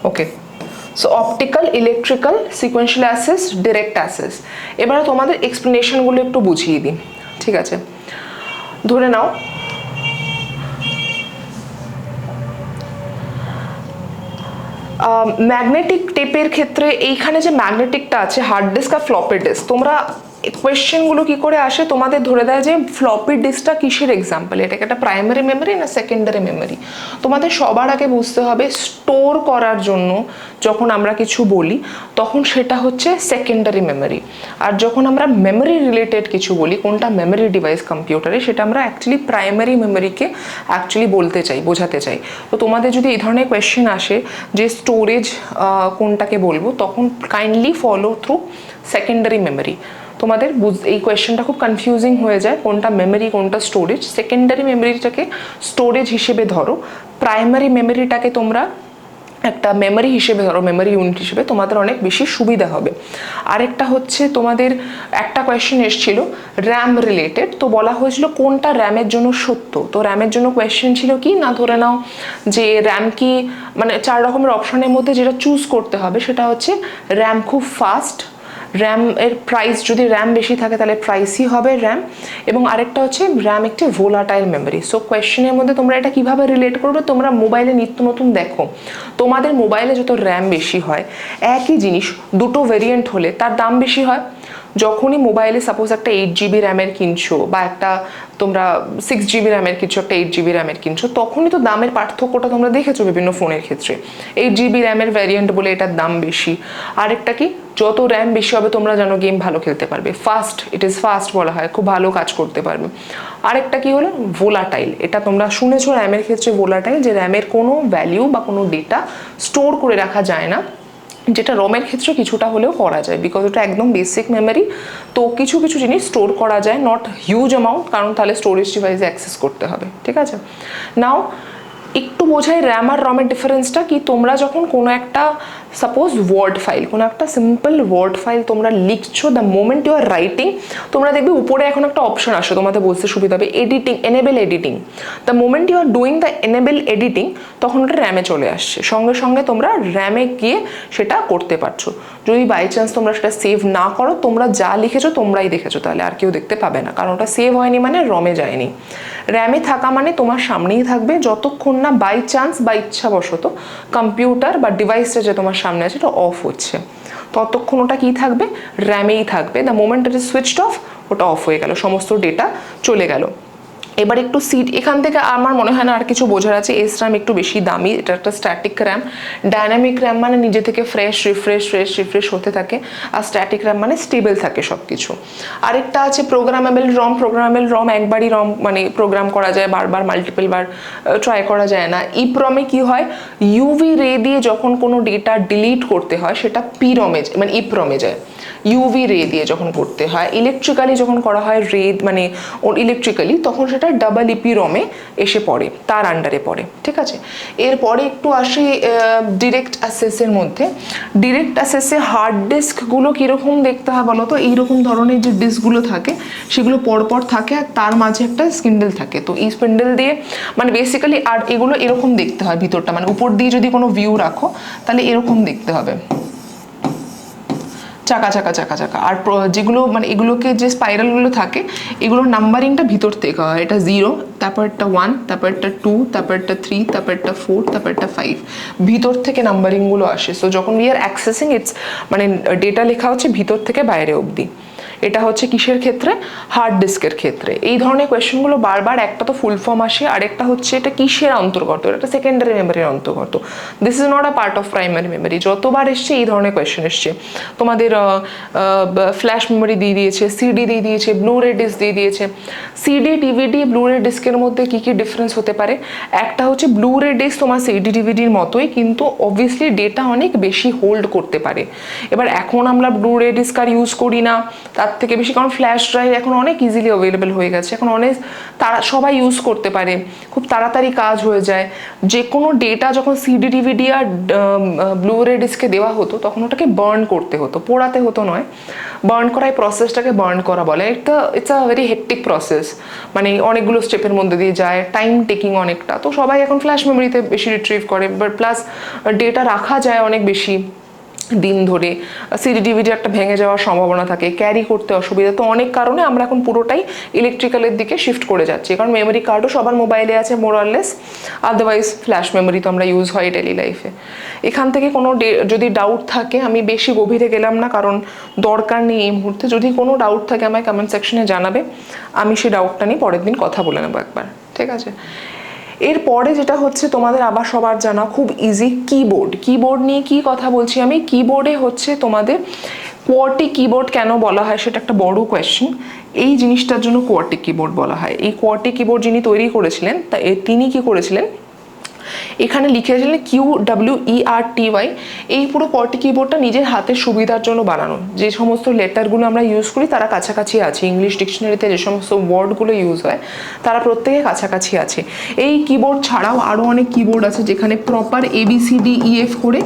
okay. So optical, electrical, sequential access, direct access. এবারে তোমাদের এক্সপ্লেনেশনগুলো একটু বুঝিয়ে দিই, ঠিক আছে। ধরে নাও ম্যাগনেটিক টেপের ক্ষেত্রে এইখানে যে ম্যাগনেটিকটা আছে, হার্ড ডিস্ক আর ফ্লপি ডিস্ক, তোমরা কোয়েশ্চেনগুলো কি করে আসে, তোমাদের ধরে দেয় যে ফ্লপি ডিস্কটা কিসের এক্সাম্পল, এটাকে একটা প্রাইমারি মেমোরি না সেকেন্ডারি মেমোরি। তোমাদের সবার আগে বুঝতে হবে স্টোর করার জন্য যখন আমরা কিছু বলি তখন সেটা হচ্ছে সেকেন্ডারি মেমোরি, আর যখন আমরা মেমোরি রিলেটেড কিছু বলি, কোনটা মেমোরি ডিভাইস কম্পিউটারে, সেটা আমরা অ্যাকচুয়ালি প্রাইমারি মেমোরিকে অ্যাকচুয়ালি বলতে চাই, বোঝাতে চাই। তো তোমাদের যদি এই ধরনের কোয়েশ্চেন আসে যে স্টোরেজ কোনটাকে বলবো, তখন kindly follow through secondary memory. তোমাদের এই কোয়েশ্চেনটা খুব কনফিউজিং হয়ে যায়, কোনটা মেমোরি কোনটা স্টোরেজ। সেকেন্ডারি মেমোরিটাকে স্টোরেজ হিসেবে ধরো, প্রাইমারি মেমোরিটাকে তোমরা একটা মেমোরি হিসেবে ধরো, মেমোরি ইউনিট হিসেবে, তোমাদের অনেক বেশি সুবিধা হবে। আরেকটা হচ্ছে তোমাদের একটা কোয়েশ্চেন এসেছিল র্যাম রিলেটেড, তো বলা হয়েছিল কোনটা র্যামের জন্য সত্য। তো র্যামের জন্য কোয়েশ্চেন ছিল কি না, ধরে নাও যে র্যাম কি, মানে 4 রকমের অপশনের মধ্যে যেটা চুজ করতে হবে সেটা হচ্ছে র্যাম খুব ফাস্ট, র্যাম এর প্রাইস যদি র্যাম বেশি থাকে তাহলে প্রাইসই হবে র্যাম, এবং আরেকটা হচ্ছে র্যাম একটি ভোলাটাইল মেমোরি। সো কোয়েশ্চেনের মধ্যে তোমরা এটা কিভাবে রিলেট করবে, তোমরা মোবাইলে নিত্য নতুন দেখো, তোমাদের মোবাইলে যত র্যাম বেশি হয়, একই জিনিস দুটো ভেরিয়েন্ট হলে তার দাম বেশি হয়। যখনই মোবাইলে সাপোজ একটা 8GB র্যামের কিনছো, বা একটা তোমরা 6GB র্যামের কিনছো, একটা 8GB র্যামের কিনছো, তখনই তো দামের পার্থক্যটা তোমরা দেখেছো বিভিন্ন ফোনের ক্ষেত্রে। 8GB র্যামের ভ্যারিয়েন্ট বলে এটার দাম বেশি। আরেকটা কি, যত র্যাম বেশি হবে তোমরা জানো গেম ভালো খেলতে পারবে, ফাস্ট, ইট ইজ ফাস্ট বলা হয়, খুব ভালো কাজ করতে পারবে। আরেকটা কি হলো ভোলাটাইল, এটা তোমরা শুনেছো র্যামের ক্ষেত্রে ভোলাটাইল, যে র্যামের কোনো ভ্যালিউ বা কোনো ডেটা স্টোর করে রাখা যায় না, যেটা রমের ক্ষেত্রে কিছুটা হলেও করা যায়, বিকজ ওটা একদম বেসিক মেমোরি। তো কিছু কিছু জিনিস স্টোর করা যায়, নট হিউজ অ্যামাউন্ট, কারণ তাহলে স্টোরেজ ডিভাইসে অ্যাক্সেস করতে হবে, ঠিক আছে। নাও একটু বোঝাই র্যাম আর রমের ডিফারেন্সটা কি। তোমরা যখন কোনো একটা সাপোজ ওয়ার্ড ফাইল, কোনো একটা সিম্পল ওয়ার্ড ফাইল তোমরা লিখছো, the moment you are writing, তোমরা দেখবে উপরে এখন একটা অপশন আসে, তোমাদের বলতে সুবিধা হবে, editing, enable editing. The moment you are doing the enable editing, তখন ওটা র্যামে চলে আসছে, সঙ্গে সঙ্গে তোমরা র্যামে গিয়ে সেটা করতে পারছো। যদি বাই চান্স তোমরা সেটা সেভ না করো, তোমরা যা লিখেছো তোমরাই দেখেছো, তাহলে আর কেউ দেখতে পাবে না, কারণ ওটা সেভ হয়নি মানে রমে যায়নি। র্যামে থাকা মানে তোমার সামনেই থাকবে, যতক্ষণ না বাই চান্স বা ইচ্ছাবশত কম্পিউটার বা ডিভাইসটা যে তোমার সামনে আছে এটা অফ হচ্ছে, ততক্ষণ ওটা কি থাকবে, র্যামেই থাকবে। The moment it is switched off, ওটা অফ হয়ে গেল, সমস্ত ডেটা চলে গেল। এবার একটু সিট এখান থেকে আমার মনে হয় না আর কিছু বোঝার আছে। এস র্যাম একটু বেশি দামি, এটা একটা স্ট্যাটিক র্যাম। ডায়নামিক র্যাম মানে নিজে থেকে ফ্রেশ রিফ্রেশ হতে থাকে, আর স্ট্যাটিক র্যাম মানে স্টেবল থাকে সব কিছু। আরেকটা আছে প্রোগ্রামেবল রম, একবারই রম মানে প্রোগ্রাম করা যায়, বারবার মাল্টিপল বার ট্রাই করা যায় না। ইপ্রমে কি হয়, ইউভি রে দিয়ে যখন কোনো ডেটা ডিলিট করতে হয় সেটা পিরমে মানে ইপ্রমে যায়। ইউভি রে দিয়ে যখন করতে হয়, ইলেকট্রিক্যালি যখন করা হয় রে মানে ইলেকট্রিক্যালি, তখন সেটা ডাবল ইপি রমে এসে পড়ে, তার আন্ডারে পড়ে। ঠিক আছে, এরপরে একটু আসি ডিরেক্ট অ্যাসেসের মধ্যে। ডিরেক্ট অ্যাসেসে হার্ড ডিস্কগুলো কীরকম দেখতে হয় বলো তো? এইরকম ধরনের যে ডিস্কগুলো থাকে সেগুলো পরপর থাকে, আর তার মাঝে একটা স্পিন্ডেল থাকে। তো এই স্পিন্ডেল দিয়ে মানে বেসিক্যালি, আর এগুলো এরকম দেখতে হয় ভিতরটা, মানে উপর দিয়ে যদি কোনো ভিউ রাখো তাহলে এরকম দেখতে হবে, চাকা চাকা চাকা চাকা। আর যেগুলো মানে এগুলোকে যে স্পাইরালগুলো থাকে এগুলোর নাম্বারিংটা ভিতর থেকে হয়। এটা 0, তারপর একটা 1, তারপর একটা 2, তারপর একটা 3, তারপর একটা 4, তারপর একটা 5, ভিতর থেকে নাম্বারিংগুলো আসে। সো যখন উই আর অ্যাক্সেসিং ইটস মানে ডেটা লেখা হচ্ছে ভিতর থেকে বাইরে অবধি। এটা হচ্ছে কিসের ক্ষেত্রে? হার্ড ডিস্কের ক্ষেত্রে। এই ধরনের কোয়েশ্চেনগুলো বারবার, একটা তো ফুল ফর্ম আসে, আরেকটা হচ্ছে এটা কিসের অন্তর্গত, এটা সেকেন্ডারি মেমোরির অন্তর্গত। This is not a part of primary memory. যতবার এসছে এই ধরনের কোয়েশ্চেন এসছে। তোমাদের ফ্ল্যাশ মেমোরি দিয়ে দিয়েছে, সিডি দিয়ে দিয়েছে, ব্লুরে ডিস্ক দিয়ে দিয়েছে। সিডি ডিভিডি ব্লুরে ডিস্কের মধ্যে কী কী ডিফারেন্স হতে পারে? একটা হচ্ছে ব্লুরে ডিস্ক তোমার সিডি ডিভিডির মতোই, কিন্তু অবভিয়াসলি ডেটা অনেক বেশি হোল্ড করতে পারে। এবার এখন আমরা ব্লুরে ডিস্ক আর ইউজ করি না তার থেকে বেশি, কারণ ফ্ল্যাশ ড্রাইভ এখন অনেক ইজিলি অ্যাভেলেবেল হয়ে গেছে, এখন অনেক তারা সবাই ইউজ করতে পারে, খুব তাড়াতাড়ি কাজ হয়ে যায়। যে কোনো ডেটা যখন সিডি ডিভিডি আর ব্লুরে ডিস্কে দেওয়া হতো তখন ওটাকে বার্ন করতে হতো, পোড়াতে হতো নয়, বার্ন করা। এই প্রসেসটাকে বার্ন করা বলে। It's a very hectic process, মানে অনেকগুলো স্টেপের মধ্যে দিয়ে যায়, টাইম টেকিং অনেকটা। তো সবাই এখন ফ্ল্যাশ মেমোরিতে বেশি রিট্রিভ করে, বাট প্লাস ডেটা রাখা যায় অনেক বেশি দিন ধরে। সিডি ডিভিডি একটা ভেঙে যাওয়ার সম্ভাবনা থাকে, ক্যারি করতে অসুবিধা। তো অনেক কারণে আমরা এখন পুরোটাই ইলেকট্রিক্যালের দিকে শিফট করে যাচ্ছি, কারণ মেমোরি কার্ডও সবার মোবাইলে আছে মোরাললেস। আদারওয়াইজ ফ্ল্যাশ মেমোরি তো আমরা ইউজ হয় ডেলি লাইফে। এখান থেকে কোনো যদি ডাউট থাকে, আমি বেশি গভীরে গেলাম না কারণ দরকার নেই এই মুহূর্তে। যদি কোনো ডাউট থাকে আমায় কমেন্ট সেকশনে জানাবে, আমি সেই ডাউটটা নিয়ে পরের দিন কথা বলে নেবো একবার। ঠিক আছে, এরপরে যেটা হচ্ছে তোমাদের আবার সবার জানা খুব ইজি, কিবোর্ড নিয়ে কি কথা বলছি আমি। কিবোর্ডে হচ্ছে তোমাদের কোয়ার্টি কিবোর্ড কেন বলা হয় সেটা একটা বড় কোয়েশ্চেন। এই জিনিসটার জন্য কোয়ার্টি কিবোর্ড বলা হয়। এই কোয়ার্টি কিবোর্ড যিনি তৈরি করেছিলেন তিনি কি করেছিলেন, এখানে লিখেছিলেন QWERTY। এই পুরো কোয়ার্টি কিবোর্ডটা নিজের হাতের সুবিধার জন্য বানানো। যে সমস্ত লেটারগুলো আমরা ইউজ করি তারা কাছাকাছি আছে, ইংলিশ ডিকশনারিতে যে সমস্ত ওয়ার্ডগুলো ইউজ হয় তারা প্রত্যেকে কাছাকাছি আছে। এই কিবোর্ড ছাড়াও আরও অনেক কিবোর্ড আছে যেখানে প্রপার ABCDEF করে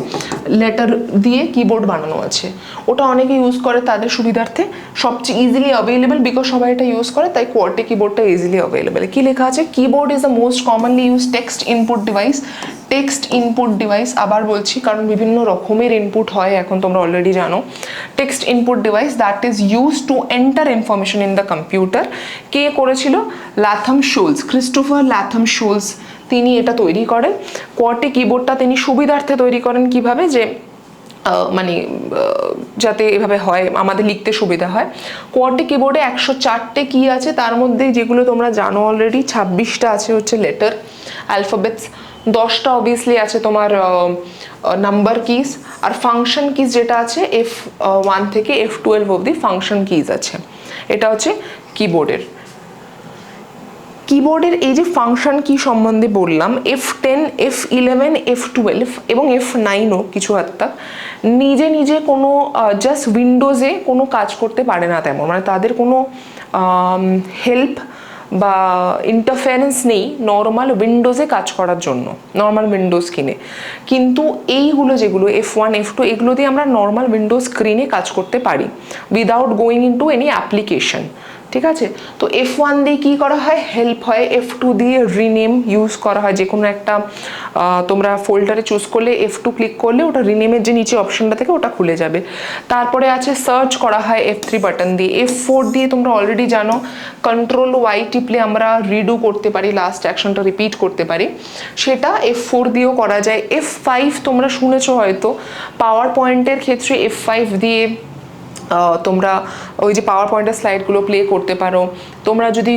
লেটার দিয়ে কিবোর্ড বানানো আছে। ওটা অনেকে ইউজ করে তাদের সুবিধার্থে, সবচেয়ে ইজিলি অ্যাভেলেবেল, বিকজ সবাই এটা ইউজ করে, তাই কোয়ার্টি কিবোর্ডটা ইজিলি অ্যাভেলেবেল। কি লেখা আছে? Keyboard is the most commonly use text input device. Text input device আবার বলছি কারণ বিভিন্ন রকমের ইনপুট হয় এখন, তোমরা অলরেডি জানো। Text input device that is use to enter information in the computer. কে করেছিল? Latham Sholes, Christopher Latham Sholes, তিনি এটা তৈরি করেন। কোয়ার্টি কিবোর্ডটা তিনি সুবিধার্থে তৈরি করেন কিভাবে, যে মানে যাতে এভাবে হয় আমাদের লিখতে সুবিধা হয়। কোয়ার্টি কিবোর্ডে 104টে কি আছে, তার মধ্যে যেগুলো তোমরা জানো অলরেডি 26টা আছে হচ্ছে লেটার অ্যালফাবেটস, 10টা অবভিয়াসলি আছে তোমার নাম্বার কিজ, আর ফাংশন কিজ যেটা আছে F1 থেকে F12 অবধি ফাংশন কিজ আছে। এটা হচ্ছে কিবোর্ডের। কিবোর্ডের এই যে ফাংশন কি সম্বন্ধে বললাম, F10, F11, F12 এবং F9ও কিছু একটা নিজে নিজে কোনো জাস্ট উইন্ডোজে কোনো কাজ করতে পারে না তেমন, মানে তাদের কোনো হেল্প বা ইন্টারফারেন্স নেই নর্মাল উইন্ডোজে কাজ করার জন্য, নর্মাল উইন্ডোজ স্ক্রিনে। কিন্তু এইগুলো যেগুলো F1, F2 এগুলো দিয়ে আমরা নর্মাল উইন্ডোজ স্ক্রিনে কাজ করতে পারি without going into any application. ঠিক আছে, তো F1 দিয়ে কী করা হয়, হেল্প হয়। F2 দিয়ে রিনেম ইউজ করা হয়, যে কোনো একটা তোমরা ফোল্ডারে চুজ করলে F2 ক্লিক করলে ওটা রিনেমের যে নিচে অপশনটা থেকে ওটা খুলে যাবে। তারপরে আছে সার্চ করা হয় F3 বাটন দিয়ে। F4 দিয়ে তোমরা অলরেডি জানো Ctrl+Y টিপলে আমরা রিডু করতে পারি, লাস্ট অ্যাকশনটা রিপিট করতে পারি, সেটা F4 দিয়েও করা যায়। F5 তোমরা শুনেছো হয়তো পাওয়ার পয়েন্টের ক্ষেত্রে F5 দিয়ে তোমরা ওই যে পাওয়ার পয়েন্টের স্লাইডগুলো প্লে করতে পারো। তোমরা যদি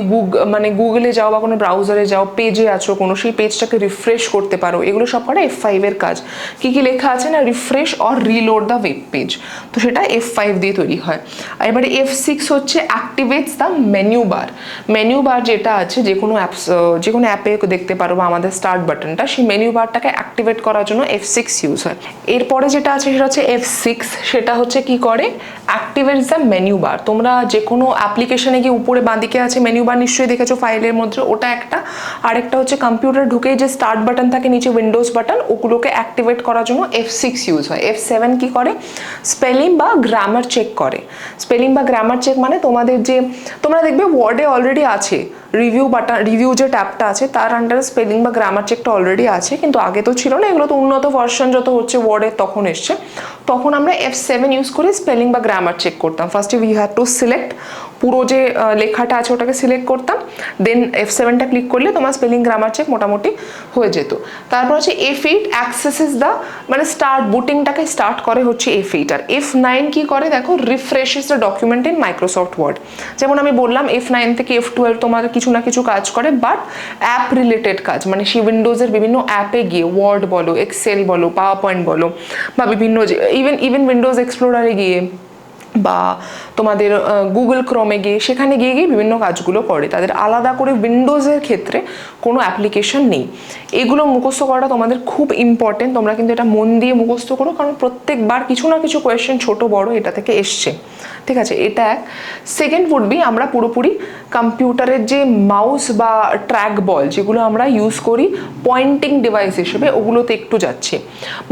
গুগলে যাও বা কোনো ব্রাউজারে যাও, পেজে আছো কোনো, সেই পেজটাকে রিফ্রেশ করতে পারো। এগুলো সব করা F5 এর কাজ। কি কি লেখা আছে না, refresh or reload the web page, তো সেটা F5 দিয়ে তৈরি হয়। আর এবারে F6 হচ্ছে activates the menu bar. Menu bar যেটা আছে যে কোনো অ্যাপে দেখতে পারো, বা আমাদের স্টার্ট বাটনটা, সেই মেনু বারটাকে অ্যাক্টিভেট করার জন্য F6 ইউজ হয়। এরপরে যেটা আছে সেটা হচ্ছে F6, সেটা হচ্ছে কি করে, অ্যাক্টিভেটস দ্য মেনু বার। তোমরা যে কোনো অ্যাপ্লিকেশনে গিয়ে উপরে বাঁদিকে আছে মেনু বার, নিশ্চয়ই দেখেছো ফাইলের মধ্যে, ওটা একটা। আরেকটা হচ্ছে কম্পিউটার ঢুকেই যে স্টার্ট বাটন থাকে নিচে, উইন্ডোজ বাটন, ওগুলোকে অ্যাক্টিভেট করার জন্য F6 ইউজ হয়। F7 কি করে, স্পেলিং বা গ্রামার চেক করে। স্পেলিং বা গ্রামার চেক মানে তোমাদের যে, তোমরা দেখবে ওয়ার্ডে অলরেডি আছে রিভিউ যে ট্যাবটা আছে তার আন্ডারে স্পেলিং বা গ্রামার চেকটা অলরেডি আছে, কিন্তু আগে তো ছিল না, এগুলো তো উন্নত ভার্সন যত হচ্ছে ওয়ার্ডের তখন এসছে। তখন আমরা F7 ইউজ করে স্পেলিং বা গ্রামার চেক করতাম। ফার্স্টে উই হ্যাড টু সিলেক্ট, পুরো যে লেখাটা আছে ওটাকে সিলেক্ট করতাম, দেন F7টা ক্লিক করলে তোমার স্পেলিং গ্রামার চেক মোটামুটি হয়ে যেত। তারপর হচ্ছে F8 অ্যাক্সেসেস দ্য, মানে বুটিংটাকে স্টার্ট করে হচ্ছে F8। আর F9 কি করে দেখো, refreshes the document in Microsoft Word. যেমন আমি বললাম F9 থেকে F12 তোমার কিছু না কিছু কাজ করে, বাট অ্যাপ রিলেটেড কাজ, মানে সেই উইন্ডোজের বিভিন্ন অ্যাপে গিয়ে, ওয়ার্ড বলো, এক্সেল বলো, পাওয়ার পয়েন্ট বলো, বা বিভিন্ন ইভেন উইন্ডোজ এক্সপ্লোরারে গিয়ে, বা তোমাদের গুগল ক্রমে গিয়ে, সেখানে গিয়ে বিভিন্ন কাজগুলো করে। তাদের আলাদা করে উইন্ডোজের ক্ষেত্রে কোনো অ্যাপ্লিকেশন নেই। এগুলো মুখস্থ করাটা তোমাদের খুব ইম্পর্টেন্ট। তোমরা কিন্তু এটা মন দিয়ে মুখস্থ করো, কারণ প্রত্যেকবার কিছু না কিছু কোয়েশ্চেন ছোট বড় এটা থেকে এসছে, ঠিক আছে? এটা এক। সেকেন্ড উড বি, আমরা পুরোপুরি কম্পিউটারের যে মাউস বা ট্র্যাক বল যেগুলো আমরা ইউজ করি পয়েন্টিং ডিভাইস হিসেবে, ওগুলোতে একটু যাচ্ছি।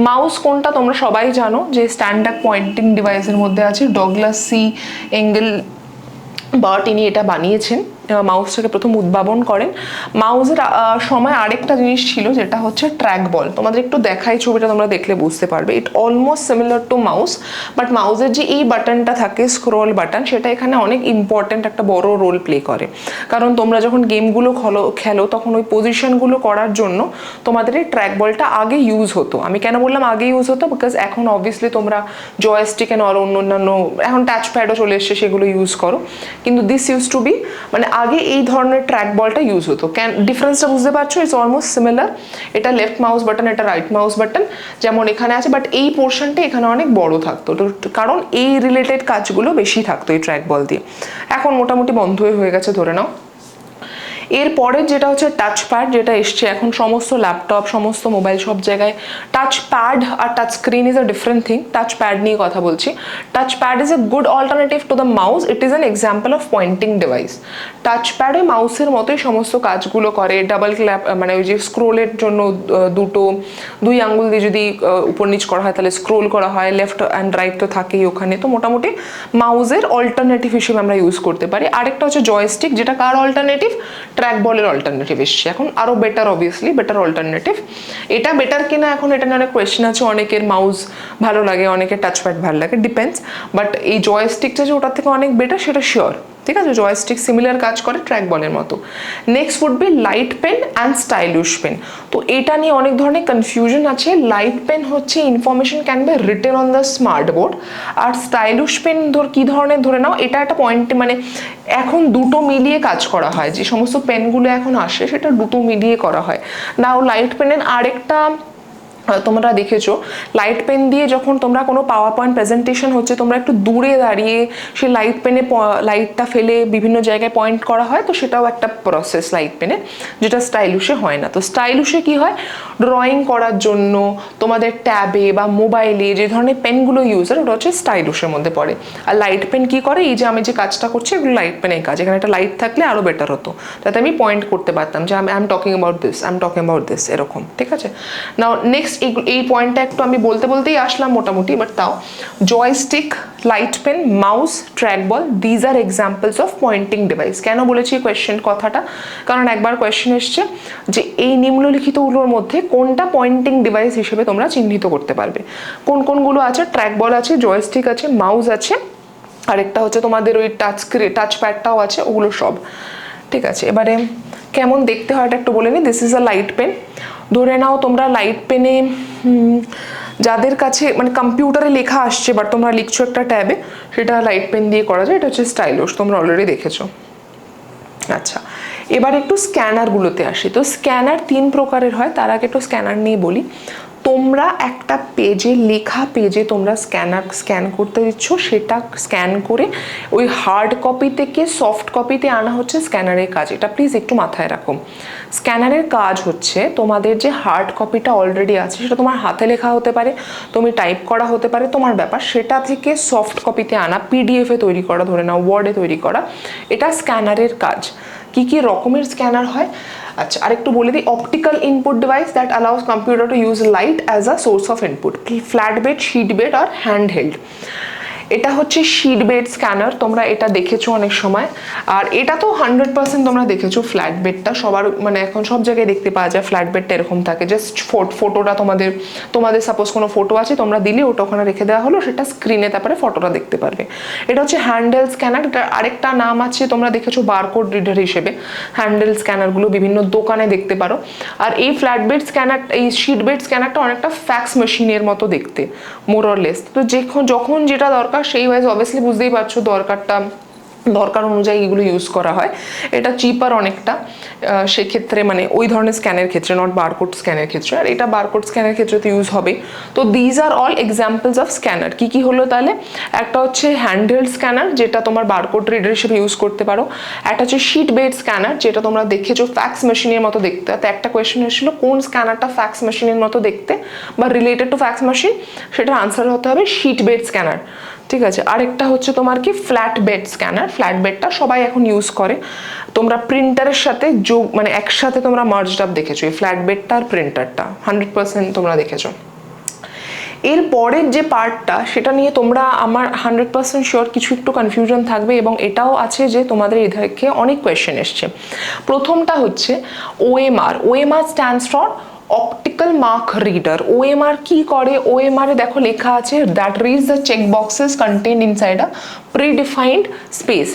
মাউস কোনটা তোমরা সবাই জানো, যে স্ট্যান্ডার্ড পয়েন্টিং ডিভাইসের মধ্যে আছে ডগলাস সি এঙ্গেল বার্ট, ইনি এটা বানিয়েছেন, মাউসটাকে প্রথম উদ্ভাবন করেন। মাউসের সময় আরেকটা জিনিস ছিল যেটা হচ্ছে ট্র্যাক বল। তোমাদের একটু দেখাই, ছবিটা তোমরা দেখলে বুঝতে পারবে, ইট almost similar to mouse, but মাউসের যে এই বাটনটা থাকে স্ক্রল বাটন, সেটা এখানে অনেক ইম্পর্টেন্ট একটা বড় রোল প্লে করে। কারণ তোমরা যখন গেমগুলো খেলো তখন ওই পজিশনগুলো করার জন্য তোমাদের এই ট্র্যাক বলটা আগে ইউজ হতো। আমি কেন বললাম আগে ইউজ হতো, বিকজ এখন অবভিয়াসলি তোমরা জয়স্টিক আর অন্যান্য, এখন টাচ প্যাডও চলে এসছে, সেগুলো ইউজ করো, কিন্তু দিস ইউজ টু বি, মানে আগে এই ধরনের ট্র্যাক বলটা ইউজ হতো। ডিফারেন্সটা বুঝতে পারছো? It's almost similar. এটা লেফট মাউস বাটন, এটা রাইট মাউস বাটন, যেমন এখানে আছে, বাট এই পোর্শনটা এখানে অনেক বড় থাকতো, কারণ এই রিলেটেড কাজগুলো বেশি থাকতো এই ট্র্যাক বল দিয়ে। এখন মোটামুটি বন্ধ হয়ে গেছে ধরে নাও। এরপরে যেটা হচ্ছে টাচ প্যাড, যেটা এসছে এখন সমস্ত ল্যাপটপ, সমস্ত মোবাইল, সব জায়গায় টাচ প্যাড আর touch screen is a different thing. Touch pad নিয়ে কথা বলছি। Touch pad is a good alternative to the mouse, it is an example of pointing device. Touch pad ওই মাউসের মতোই সমস্ত কাজগুলো করে। ডাবল ক্ল্যাপ, মানে ওই যে স্ক্রোলের জন্য দুই আঙ্গুল দিয়ে যদি উপর নিচ করা হয় তাহলে স্ক্রোল করা হয়, লেফট অ্যান্ড রাইট তো থাকেই ওখানে, তো মোটামুটি মাউসের অল্টারনেটিভ হিসেবে আমরা ইউজ করতে পারি। আরেকটা হচ্ছে জয়স্টিক, যেটা কার অল্টারনেটিভ, ট্র্যাক বলের অল্টারনেটিভ এসছে এখন, আরও বেটার, অবভিয়াসলি বেটার অল্টারনেটিভ। এটা বেটার কিনা এখন এটা নিয়ে অনেক কোয়েশ্চেন আছে, অনেকের মাউস ভালো লাগে, অনেকের টাচ প্যাড ভালো লাগে, ডিপেন্ডস। বাট এই জয়স্টিকটা যে ওটার থেকে অনেক বেটার সেটা শিওর, ঠিক আছে? জয়স্টিক সিমিলার কাজ করে ট্র্যাক বলের মতো। Next would be light pen and stylish pen. তো এটা নিয়ে অনেক ধরনের কনফিউশন আছে। লাইট পেন হচ্ছে information can be written on the smart board, আর স্টাইলিশ পেন কি ধরনের, ধরে নাও এটা একটা পয়েন্টে, মানে এখন দুটো মিলিয়ে কাজ করা হয়, যে সমস্ত পেনগুলো এখন আসে সেটা দুটো মিলিয়ে করা হয়। নাও লাইট পেনের আরেকটা, তোমরা দেখেছো লাইট পেন দিয়ে যখন তোমরা কোনো পাওয়ার পয়েন্ট প্রেজেন্টেশন হচ্ছে, তোমরা একটু দূরে দাঁড়িয়ে সেই লাইট পেনে লাইটটা ফেলে বিভিন্ন জায়গায় পয়েন্ট করা হয়, তো সেটাও একটা প্রসেস লাইট পেনে, যেটা স্টাইলিশে হয় না। তো স্টাইলিশে কি হয়, ড্রয়িং করার জন্য তোমাদের ট্যাবে বা মোবাইলে যে ধরনের পেনগুলো ইউজ হয় ওটা হচ্ছে স্টাইলিশের মধ্যে পড়ে। আর লাইট পেন কি করে, এই যে আমি যে কাজটা করছি এগুলো লাইট পেনের কাজ। এখানে একটা লাইট থাকলে আরও বেটার হতো, যাতে আমি পয়েন্ট করতে পারতাম যে I am talking about this, এরকম, ঠিক আছে? নাও নেক্সট, এই পয়েন্টটা একটু আমি বলতেই আসলাম মোটামুটি, বাট তাও joystick, light pen, mouse, track ball, these are examples of pointing device. কেন বলেছি কোয়েশ্চেন কথাটা, কারণ একবার কোয়েশ্চেন এসছে যে এই নিম্নলিখিতগুলোর মধ্যে কোনটা পয়েন্টিং ডিভাইস হিসেবে তোমরা চিহ্নিত করতে পারবে। কোনগুলো আছে, ট্র্যাক বল আছে, জয়স্টিক আছে, মাউস আছে, আরেকটা হচ্ছে তোমাদের ওই টাচ প্যাডটাও আছে, ওগুলো সব, ঠিক আছে? এবারে কেমন দেখতে হয় এটা একটু বলে নি। This is a light pen. ধরে নাও তোমরা লাইট পেনে যাদের কাছে মানে কম্পিউটারে লেখা আসছে বাট তোমরা লিখছো একটা ট্যাবে, সেটা লাইট পেন দিয়ে করা যায়। এটা হচ্ছে স্টাইলস, তোমরা অলরেডি দেখেছো। আচ্ছা, এবার একটু স্ক্যানারগুলোতে আসি। তো স্ক্যানার 3 প্রকারের হয়, তার আগে একটু স্ক্যানার নিয়ে বলি। তোমরা একটা পেজে, লেখা পেজে তোমরা স্ক্যান করতে দিচ্ছ, সেটা স্ক্যান করে ওই হার্ড কপি থেকে সফট কপিতে আনা হচ্ছে স্ক্যানারের কাজ। এটা প্লিজ একটু মাথায় রাখো। স্ক্যানারের কাজ হচ্ছে তোমাদের যে হার্ড কপিটা অলরেডি আছে, সেটা তোমার হাতে লেখা হতে পারে, তুমি টাইপ করা হতে পারে, তোমার ব্যাপার, সেটা থেকে সফট কপিতে আনা, পিডিএফে তৈরি করা, ধরে নাও ওয়ার্ডে তৈরি করা, এটা স্ক্যানারের কাজ। কি কি রকমের স্ক্যানার হয়? আচ্ছা, আরেকটু বলে দিই। Optical input device that allows computer to use light as a source of input, flat bed, sheet bed আর হ্যান্ড হেল্ড। এটা হচ্ছে শিট বেড স্ক্যানার, তোমরা এটা দেখেছো অনেক সময়। আর এটা তো 100% তোমরা দেখেছো, ফ্ল্যাট বেডটা সবার মানে এখন সব জায়গায় দেখতে পাওয়া যায়। ফ্ল্যাট বেডটা এরকম থাকে, জাস্ট ফটোটা তোমাদের সাপোজ কোনো ফটো আছে, তোমরা দিলে ওটা ওখানে রেখে দেওয়া হলো, সেটা স্ক্রিনে তারপরে ফটোটা দেখতে পারবে। এটা হচ্ছে হ্যান্ডেল স্ক্যানার। এটার আরেকটা নাম আছে, তোমরা দেখেছো বারকোড রিডার হিসেবে। হ্যান্ডেল স্ক্যানারগুলো বিভিন্ন দোকানে দেখতে পারো। আর এই ফ্ল্যাট বেড স্ক্যানার, এই শিট বেড স্ক্যানারটা অনেকটা ফ্যাক্স মেশিনের মতো দেখতে, মোর অর লেস। তো যখন যেটা দরকার সেই ওয়াইজ অবভিয়াসলি বুঝতেই পারছো দরকার অনুযায়ী এগুলো ইউজ করা হয়। এটা চিপার অনেকটা সেক্ষেত্রে, মানে ওই ধরনের স্ক্যানের ক্ষেত্রে, নট বারকোড স্ক্যানের ক্ষেত্রে। আর এটা বারকোড স্ক্যানের ক্ষেত্রে তো ইউজ হবে। তো these are all examples of scanner. কি কি হলো তাহলে? একটা হচ্ছে হ্যান্ডহেল্ড স্ক্যানার, যেটা তোমার বারকোড রিডার হিসেবে ইউজ করতে পারো। একটা হচ্ছে শিট বেড স্ক্যানার, যেটা তোমরা দেখেছো ফ্যাক্স মেশিনের মতো দেখতে। তো একটা কোয়েশ্চেন এসেছিল কোন স্ক্যানারটা ফ্যাক্স মেশিনের মতো দেখতে বা রিলেটেড টু ফ্যাক্স মেশিন, সেটার আনসার হতে হবে শিট বেড স্ক্যানার। ঠিক আছে। আরেকটা হচ্ছে তোমার কি ফ্ল্যাট বেড স্ক্যানার। ফ্ল্যাট বেডটা সবাই এখন ইউজ করে। তোমরা প্রিন্টারের সাথে মানে একসাথে তোমরা মার্জড আপ দেখেছো, এই ফ্ল্যাট বেডটা আর প্রিন্টারটা 100% তোমরা দেখেছো। এর পরের যে পার্টটা, সেটা নিয়ে তোমরা আমার 100% শিওর কিছু একটু কনফিউশন থাকবে, এবং এটাও আছে যে তোমাদের এ থেকে অনেক কোয়েশ্চেন এসছে। প্রথমটা হচ্ছে OMR. OMR stands for optical mark reader. OMR কি করে? ওএমআর এ দেখো লেখা আছে that reads the check boxes contained inside a predefined space.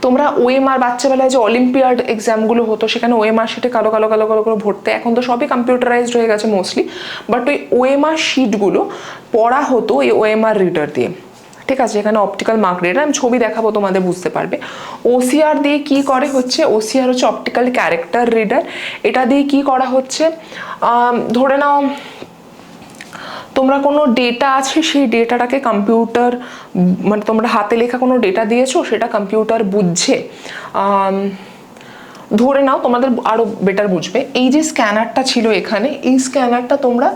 তোমরা ওএমআর বাচ্চাবেলায় যে অলিম্পিয়াড এক্সামগুলো হতো, সেখানে ওএমআর শিটে কালো কালো কালো কালো করে ভরতে, এখন তো সবই কম্পিউটারাইজড হয়ে গেছে মোস্টলি, বাট ওই ওএমআর শিটগুলো পড়া হতো এই ওএমআর রিডার দিয়ে। ঠিক আছে, এখানে অপটিক্যাল মার্ক রিডার, আমি ছবি দেখাবো তোমাদের বুঝতে পারবে। ওসিআর দিয়ে কি করে হচ্ছে, ওসিআর হচ্ছে অপটিক্যাল ক্যারেক্টার রিডার। এটা দিয়ে কি করা হচ্ছে, ধরে নাও তোমরা কোনো ডেটা আছে, সেই ডেটাটাকে কম্পিউটার, মানে তোমরা হাতে লেখা কোনো ডেটা দিয়েছো, সেটা কম্পিউটার বুঝছে। ধরে নাও তোমাদের আরো বেটার বুঝবে, এই যে স্ক্যানারটা ছিল এখানে, এই স্ক্যানারটা তোমরা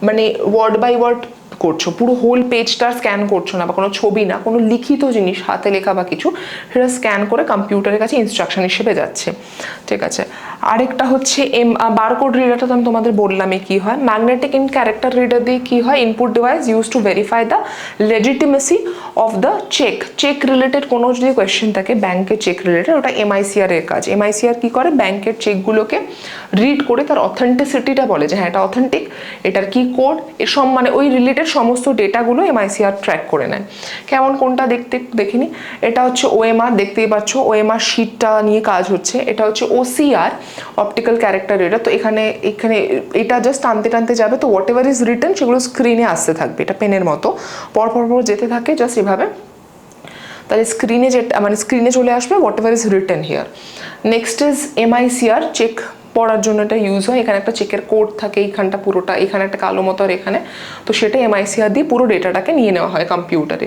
মানে ওয়ার্ড বাই ওয়ার্ড করছো, পুরো হোল পেজটা স্ক্যান করছো না, বা কোনো ছবি না, কোনো লিখিত জিনিস হাতে লেখা বা কিছু, সেটা স্ক্যান করে কম্পিউটারের কাছে ইনস্ট্রাকশন হিসেবে যাচ্ছে। ঠিক আছে। আরেকটা হচ্ছে বারকোড রিডারটা তো আমি তোমাদের বললামই কি হয়। ম্যাগনেটিক ইন ক্যারেক্টার রিডার দিয়ে কি হয়, input device use to verify the legitimacy of the check related কোনো যদি কোয়েশ্চেন থাকে, ব্যাংকের চেক রিলেটেড, ওটা এমআইসিআর এর কাজ। এমআইসিআর কি করে, ব্যাংকের চেকগুলোকে রিড করে তার অথেন্টিসিটিটা বলে যে হ্যাঁ এটা অথেন্টিক, এটার কি কোড, এসব মানে ওই রিলেটেড সমস্ত ডেটাগুলো এমআইসিআর ট্র্যাক করে নেয়। কেমন কোনটা দেখতে দেখিনি, এটা হচ্ছে ওএমআর, দেখতেই পাচ্ছ ওএমআর শিটটা নিয়ে কাজ হচ্ছে। এটা হচ্ছে ওসিআর, অপটিক্যাল ক্যারেক্টার রিডার। তো এখানে এটা জাস্ট টানতে যাবে, তো হোয়াট এভার ইজ রিটেন সেগুলো স্ক্রিনে আসতে থাকবে, এটা পেনের মতো পর যেতে থাকে জাস্ট এভাবে, তাহলে স্ক্রিনে মানে স্ক্রিনে চলে আসবে whatever is written here. Next is MICR, check পড়ার জন্য এটা ইউজ হয়। এখানে একটা চেকের কোড থাকে, এইখানটা পুরোটা, এখানে একটা কালো মতো আর এখানে, তো সেটা এমআইসিআর দিয়ে পুরো ডেটাটাকে নিয়ে নেওয়া হয় কম্পিউটারে।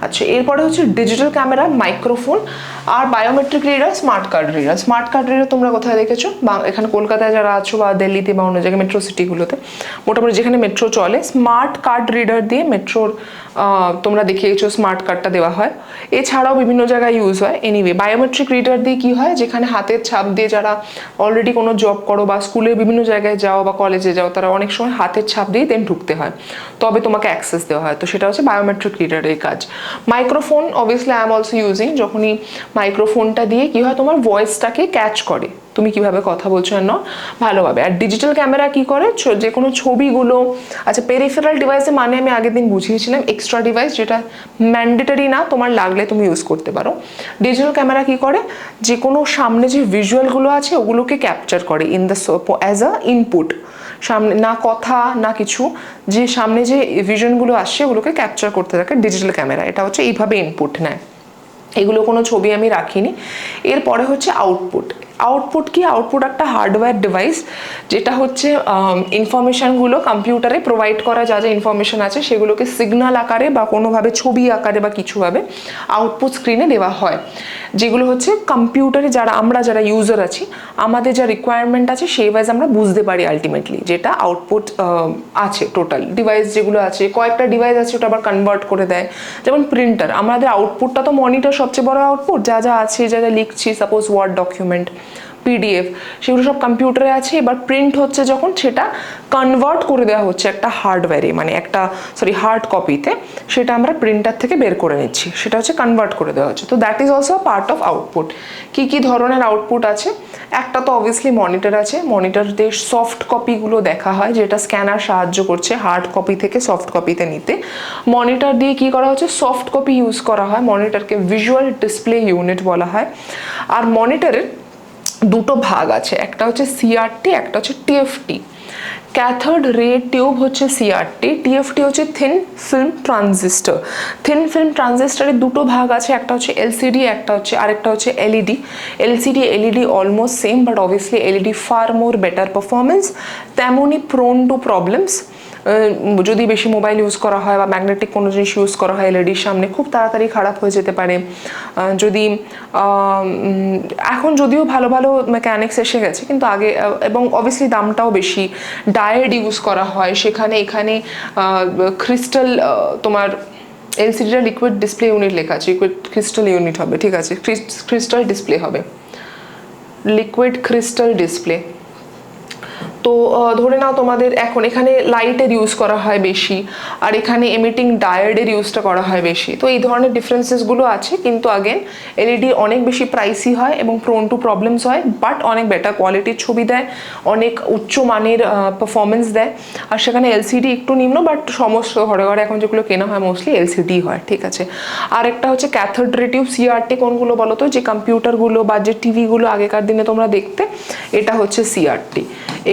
আচ্ছা, এরপরে হচ্ছে ডিজিটাল ক্যামেরা, মাইক্রোফোন আর biometric reader, smart card reader. Smart card reader তোমরা কোথায় দেখেছো, বা এখানে কলকাতায় যারা আছো বা দিল্লিতে বা অন্য জায়গায় মেট্রো সিটিগুলোতে, মোটামুটি যেখানে মেট্রো চলে, স্মার্ট কার্ড রিডার দিয়ে মেট্রোর তোমরা দেখিয়েছো স্মার্ট কার্ডটা দেওয়া হয়। এছাড়াও বিভিন্ন জায়গায় ইউজ হয়। এনিওয়ে, বায়োমেট্রিক রিডার দিয়ে কি হয়, যেখানে হাতের ছাপ দিয়ে যারা অলরেডি কোনো জব করো বা স্কুলের বিভিন্ন জায়গায় যাও বা কলেজে যাও, তারা অনেক সময় হাতের ছাপ দিয়ে দেন ঢুকতে হয়, তবে তোমাকে অ্যাক্সেস দেওয়া হয়, তো সেটা হচ্ছে বায়োমেট্রিক রিডারের কাজ। Microphone obviously I am also using, যখনই মাইক্রোফোনটা দিয়ে কি হয়, তোমার ভয়েসটাকে ক্যাচ করে, তুমি কিভাবে কথা বলছো না ভালোভাবে। আর ডিজিটাল ক্যামেরা কি করে, যে কোনো ছবিগুলো, আচ্ছা পেরিফেরাল ডিভাইসে মানে আমি আগের দিন বুঝিয়েছিলাম এক্সট্রা ডিভাইস যেটা ম্যান্ডেটরি না, তোমার লাগলে তুমি ইউজ করতে পারো। ডিজিটাল ক্যামেরা কি করে, যে কোনো সামনে যে ভিজুয়ালগুলো আছে ওগুলোকে ক্যাপচার করে in the as a input, সামনে না কথা না কিছু, যে সামনে যে ভিশনগুলো আসছে ওগুলোকে ক্যাপচার করতে থাকে ডিজিটাল ক্যামেরা। এটা হচ্ছে এইভাবে ইনপুট নেয়। এগুলো কোনো ছবি আমি রাখিনি। এরপরে হচ্ছে আউটপুট। আউটপুট কি, আউটপুট একটা হার্ডওয়্যার ডিভাইস যেটা হচ্ছে ইনফরমেশানগুলো কম্পিউটারে প্রোভাইড করা যা যা ইনফরমেশান আছে সেগুলোকে সিগন্যাল আকারে বা কোনোভাবে ছবি আকারে বা কিছুভাবে আউটপুট স্ক্রিনে দেওয়া হয়, যেগুলো হচ্ছে কম্পিউটারে আমরা যারা ইউজার আছি আমাদের যা রিকোয়ারমেন্ট আছে সেই ওয়াইজ আমরা বুঝতে পারি আলটিমেটলি যেটা আউটপুট আছে। টোটাল ডিভাইস যেগুলো আছে, কয়েকটা ডিভাইস আছে ওটা আবার কনভার্ট করে দেয়। যেমন প্রিন্টার, আমাদের আউটপুটটা তো মনিটর সবচেয়ে বড় আউটপুট, যা যা আছে যা যা লিখছি সাপোজ ওয়ার্ড ডকুমেন্ট, পিডিএফ, সেগুলো সব কম্পিউটারে আছে। এবার প্রিন্ট হচ্ছে যখন সেটা কনভার্ট করে দেওয়া হচ্ছে একটা হার্ডওয়্যারে, মানে একটা হার্ড কপিতে, সেটা আমরা প্রিন্টার থেকে বের করে নিচ্ছি, সেটা হচ্ছে কনভার্ট করে দেওয়া হচ্ছে। তো that is also part of output. কী কী ধরনের আউটপুট আছে, একটা তো অবভিয়াসলি মনিটর আছে, মনিটরতে সফট কপিগুলো দেখা হয় যেটা স্ক্যানার সাহায্য করছে হার্ড কপি থেকে সফট কপিতে নিতে। মনিটর দিয়ে কি করা হচ্ছে, সফট কপি ইউজ করা হয়, মনিটরকে ভিজুয়াল ডিসপ্লে ইউনিট বলা হয়। আর মনিটরের দুটো ভাগ আছে, একটা হচ্ছে সিআরটি, একটা হচ্ছে টিএফটি। ক্যাথোড রে টিউব হচ্ছে সিআরটি, টিএফটি হচ্ছে thin film transistor. Thin film ট্রানজিস্টরের দুটো ভাগ আছে, একটা হচ্ছে এলসিডি, একটা হচ্ছে আরেকটা হচ্ছে LED. LCD LED almost same, but obviously LED fur more better performance, তেমনই প্রোন টু প্রবলেমস। যদি বেশি মোবাইল ইউজ করা হয় বা ম্যাগনেটিক কোনো জিনিস ইউজ করা হয় এলইডির সামনে খুব তাড়াতাড়ি খারাপ হয়ে যেতে পারে। যদি এখন যদিও ভালো ভালো মেকানিক্স এসে গেছে কিন্তু আগে, এবং অবভিয়াসলি দামটাও বেশি, ডায়েড ইউজ করা হয় সেখানে, এখানে ক্রিস্টাল তোমার এলসিডিটা লিকুইড ডিসপ্লে ইউনিট লেখা আছে, লিকুইড ক্রিস্টাল ইউনিট হবে, ঠিক আছে, ক্রিস্টাল ডিসপ্লে হবে, লিকুইড ক্রিস্টাল ডিসপ্লে। তো ধরে নাও তোমাদের এখন এখানে লাইটের ইউজ করা হয় বেশি, আর এখানে এমিটিং ডায়োডের ইউজটা করা হয় বেশি। তো এই ধরনের ডিফারেন্সেসগুলো আছে, কিন্তু আগেন এলইডি অনেক বেশি প্রাইসি হয় এবং প্রোন টু প্রবলেমস হয়, বাট অনেক বেটার কোয়ালিটির ছবি দেয়, অনেক উচ্চ মানের পারফরমেন্স দেয়। আর সেখানে এলসিডি একটু নিম্ন, বাট সমস্ত ঘরে ঘরে এখন যেগুলো কেনা হয় মোস্টলি এলসিডি হয়, ঠিক আছে। আর একটা হচ্ছে ক্যাথোড রে টিউব, সিআরটি কোনগুলো বলো তো, যে কম্পিউটারগুলো বা যে টিভিগুলো আগেকার দিনে তোমরা দেখতে, এটা হচ্ছে সিআরটি।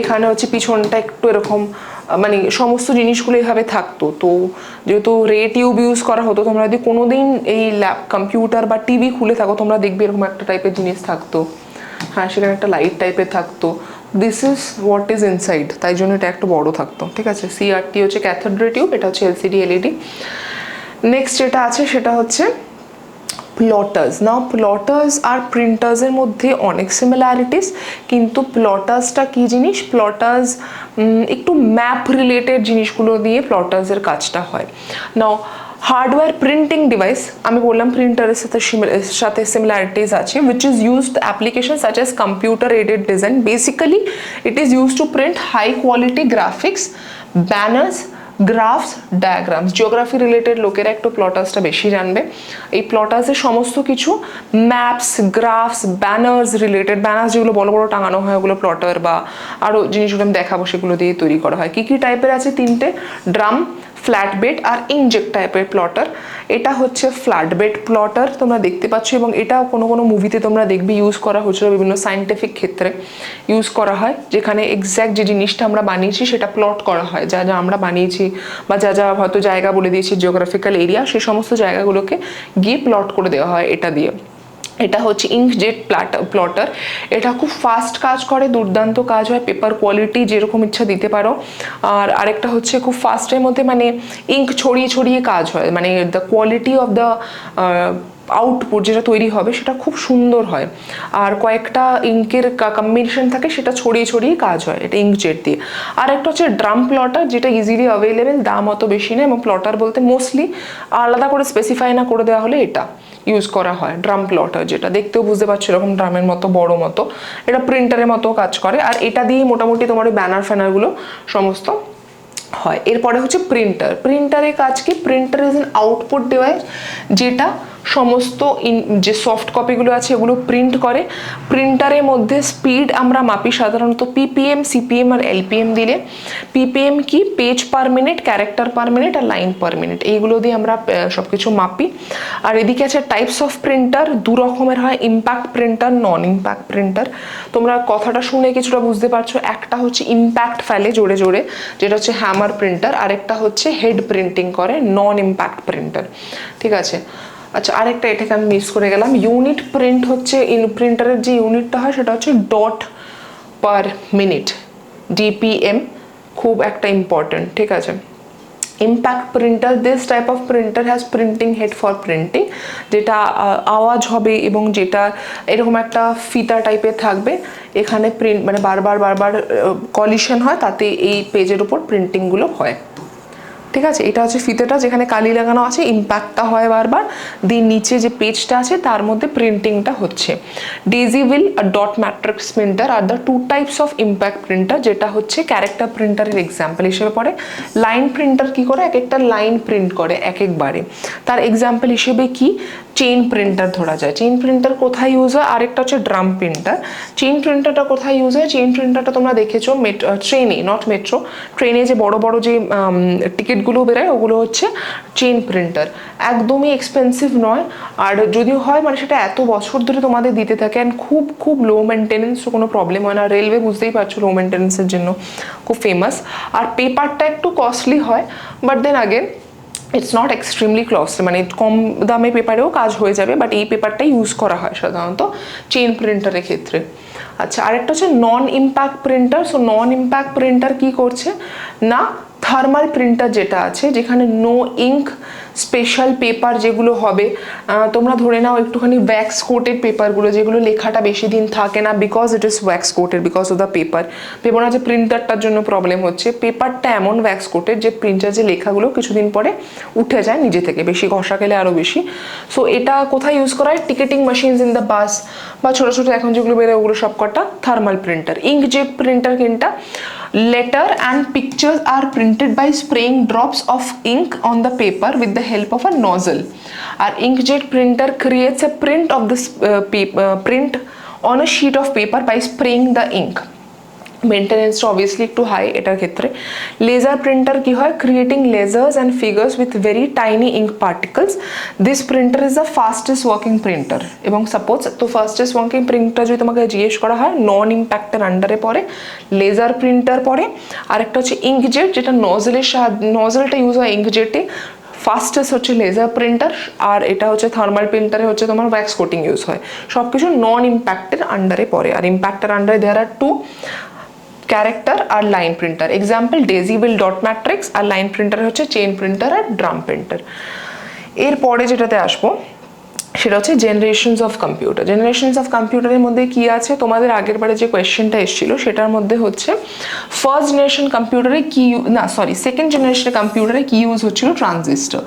এখানে হচ্ছে পিছনটা একটু এরকম, মানে সমস্ত জিনিসগুলো এইভাবে থাকতো। তো যেহেতু রে টিউব ইউজ করা হতো, তোমরা যদি কোনোদিন এই কম্পিউটার বা টিভি খুলে থাকো তোমরা দেখবে এরকম একটা টাইপের জিনিস থাকতো, হ্যাঁ সেখানে একটা লাইট টাইপের থাকতো, this is what is inside, তাই জন্য এটা একটু বড় থাকতো, ঠিক আছে। সিআরটি হচ্ছে ক্যাথোড রে টিউব, এটা হচ্ছে এলসিডি এলইডি। নেক্সট যেটা আছে সেটা হচ্ছে প্লটার্স। নাও প্লটার্স আর প্রিন্টার্সের মধ্যে অনেক সিমিলারিটিস, কিন্তু প্লটার্সটা কী জিনিস, প্লটার্স একটু ম্যাপ রিলেটেড জিনিসগুলো দিয়ে প্লটার্সের কাজটা হয়। নাও হার্ডওয়্যার প্রিন্টিং ডিভাইস, আমি বললাম প্রিন্টারের সাথে সিমিলারিটিস আছে, which is used application such as computer aided design. Basically it is use to print high quality graphics, banners, graphs, diagrams. Geography related লোকেরা একটু প্লটার্সটা বেশি জানবে। এই প্লটার্সের সমস্ত কিছু maps, graphs, banners related, banners যেগুলো বড় বড় টাঙানো হয় ওগুলো প্লটার বা আরও জিনিসগুলো আমি দেখাবো সেগুলো দিয়ে তৈরি করা হয়। কী কী টাইপের আছে, তিনটে, ড্রাম, ফ্ল্যাট বেড আর ইনজেক্ট টাইপের প্লটার। এটা হচ্ছে ফ্ল্যাট বেড প্লটার, তোমরা দেখতে পাচ্ছ, এবং এটা কোনো কোনো মুভিতে তোমরা দেখবে ইউজ করা হচ্ছিল, বিভিন্ন সায়েন্টিফিক ক্ষেত্রে ইউজ করা হয়, যেখানে এক্স্যাক্ট যে জিনিসটা আমরা বানিয়েছি সেটা প্লট করা হয়, যা যা আমরা বানিয়েছি বা যা যা হয়তো জায়গা বলে দিয়েছি জিওগ্রাফিক্যাল এরিয়া, সেই সমস্ত জায়গাগুলোকে গিয়ে প্লট করে দেওয়া হয় এটা দিয়ে। এটা হচ্ছে ইঙ্কজেট প্লটার, এটা খুব ফাস্ট কাজ করে, দুর্দান্ত কাজ হয়, পেপার কোয়ালিটি যেরকম ইচ্ছা দিতে পারো। আর আরেকটা হচ্ছে খুব ফাস্টের মধ্যে মানে ইঙ্ক ছড়িয়ে ছড়িয়ে কাজ হয়, মানে the quality of the output যেটা তৈরি হবে সেটা খুব সুন্দর হয়। আর কয়েকটা ইঙ্কের কম্বিনেশন থাকে, সেটা ছড়িয়ে ছড়িয়ে কাজ হয়, এটা ইঙ্কজেট দিয়ে। আর একটা হচ্ছে ড্রাম প্লটার, যেটা ইজিলি অ্যাভেলেবেল, দাম অত বেশি নেই, এবং প্লটার বলতে মোস্টলি আলাদা করে স্পেসিফাই না করে দেওয়া হলে এটা ইউজ করা হয়। ড্রাম প্লটার, যেটা দেখতেও বুঝতে পারছো এরকম ড্রামের মতো বড় মতো, এটা প্রিন্টারের মতো কাজ করে, আর এটা দিয়ে মোটামুটি তোমার ব্যানার ফ্যানারগুলো সমস্ত হয়। এরপরে হচ্ছে প্রিন্টার। প্রিন্টারের কাজ কি, printer is an output device যেটা সমস্ত যে সফট কপিগুলো আছে এগুলো প্রিন্ট করে। প্রিন্টারের মধ্যে স্পিড আমরা মাপি সাধারণত পিপিএম, সিপিএম আর এলপিএম দিলে। পিপিএম কি, page per minute, character per minute আর লাইন পার মিনিট, এইগুলো দিয়ে আমরা সব কিছু মাপি। আর এদিকে আছে টাইপস অফ প্রিন্টার, দু রকমের হয়, ইম্প্যাক্ট প্রিন্টার, নন ইম্প্যাক্ট প্রিন্টার। তোমরা কথাটা শুনে কিছুটা বুঝতে পারছো, একটা হচ্ছে ইম্প্যাক্ট ফেলে জোরে জোরে, যেটা হচ্ছে হ্যামার প্রিন্টার, আরেকটা হচ্ছে হেড প্রিন্টিং করে, নন ইম্প্যাক্ট প্রিন্টার। ঠিক আছে, আচ্ছা আরেকটা এটাকে আমি মিস করে গেলাম। ইউনিট প্রিন্ট হচ্ছে প্রিন্টারের যে ইউনিটটা হয় সেটা হচ্ছে ডট পার মিনিট, ডিপিএম, খুব একটা ইম্পর্টেন্ট। ঠিক আছে, impact printer, this type of printer has printing head for printing, যেটা আওয়াজ হবে এবং যেটা এরকম একটা ফিতা টাইপের থাকবে, এখানে প্রিন্ট মানে বারবার বারবার কলিশন হয়, তাতে এই পেজের উপর প্রিন্টিংগুলো হয়। ঠিক আছে, এটা হচ্ছে ফিতেটা যেখানে কালি লাগানো আছে, ইম্প্যাক্টটা হয় বারবার, দিয়ে নিচে যে পেজটা আছে তার মধ্যে প্রিন্টিংটা হচ্ছে। ডেজিভিল আর ডট ম্যাট্রিক্স প্রিন্টার আর the two types of impact printer, যেটা হচ্ছে ক্যারেক্টার প্রিন্টারের এক্সাম্পল হিসেবে পড়ে। লাইন প্রিন্টার কি করে, এক একটা লাইন প্রিন্ট করে এক একবারে, তার এক্সাম্পল হিসেবে কি, চেইন প্রিন্টার ধরা যায়। চেইন প্রিন্টার কোথায় ইউজ হয়, আরেকটা হচ্ছে ড্রাম প্রিন্টার। চেইন প্রিন্টারটা কোথায় ইউজ হয়, চেইন প্রিন্টারটা তোমরা দেখেছো ট্রেনে, নট মেট্রো, ট্রেনে যে বড় বড় যে টিকিটগুলো বেরোয় ওগুলো হচ্ছে চেইন প্রিন্টার, একদমই এক্সপেন্সিভ নয়, আর যদিও হয় মানে সেটা এত বছর ধরে তোমাদের দিতে থাকে, অ্যান্ড খুব খুব লো মেনটেনেন্স, কোনো প্রবলেম হয় না। রেলওয়ে বুঝতেই পারছো লো মেনটেনেন্সের জন্য খুব ফেমাস। আর পেপারটা একটু কস্টলি হয়, but then again it's not extremely costly, মানে কম দামে পেপারেও কাজ হয়ে যাবে, বাট এই পেপারটাই ইউজ করা হয় সাধারণত চেইন প্রিন্টারের ক্ষেত্রে। আচ্ছা আরেকটা হচ্ছে non impact printer. So non impact printer কি করছে না, থার্মাল প্রিন্টার যেটা আছে, যেখানে নো ইঙ্ক স্পেশাল পেপার যেগুলো হবে, তোমরা ধরে নাও একটুখানি ওয়্যাক্স কোটেড পেপারগুলো, যেগুলো লেখাটা বেশি দিন থাকে না, because it is wax coated, because of the paper. ভেবো না যে প্রিন্টারটার জন্য প্রবলেম হচ্ছে, পেপারটা এমন ওয়্যাক্স কোটেড যে প্রিন্টার যে লেখাগুলো কিছুদিন পরে উঠে যায় নিজে থেকে, বেশি ঘষা খেলে আরও বেশি। সো এটা কোথায় ইউজ করা হয়, ticketing machines in the bus, বা ছোটো ছোটো এখন যেগুলো বেরোয় ওগুলো সবকটা থার্মাল প্রিন্টার। ইঙ্কজেট প্রিন্টার কিনটা, letter and pictures are printed by spraying drops of ink on the paper with the help of a nozzle. Our inkjet printer creates a print of this print on a sheet of paper by spraying the ink. মেনটেনেন্সটা obviously একটু high এটার ক্ষেত্রে। Laser printer কি হয়, creating lasers and figures with very tiny ink particles. This printer is the fastest working printer. এবং suppose তো fastest working printer যদি তোমাকে জিজ্ঞেস করা হয়, নন ইম্প্যাক্টের আন্ডারে পড়ে, লেজার প্রিন্টার পড়ে, আরেকটা হচ্ছে ইঙ্কজেট, যেটা নজলের নজলটা ইউজ হয় ইঙ্কজেটে। ফাস্টেস্ট হচ্ছে লেজার প্রিন্টার, আর এটা হচ্ছে থার্মাল প্রিন্টারে হচ্ছে তোমার ওয়্যাক্স কোটিং ইউজ হয়। সব কিছু নন ইম্প্যাক্টের আন্ডারে পড়ে। আর ইম্প্যাক্টের আন্ডারে দেয়ার আর টু, ক্যারেক্টার আর line printer. Example daisy wheel dot matrix, আর লাইন প্রিন্টার হচ্ছে চেইন প্রিন্টার আর ড্রাম প্রিন্টার। এরপরে যেটাতে আসবো সেটা হচ্ছে generations of computer. Generations of কম্পিউটারের মধ্যে কি আছে, তোমাদের আগের বারে যে কোয়েশ্চেনটা এসেছিল সেটার মধ্যে হচ্ছে ফার্স্ট জেনারেশন কম্পিউটারে কি সেকেন্ড জেনারেশনের কম্পিউটারে কি ইউজ হচ্ছিল, ট্রানজিস্টার।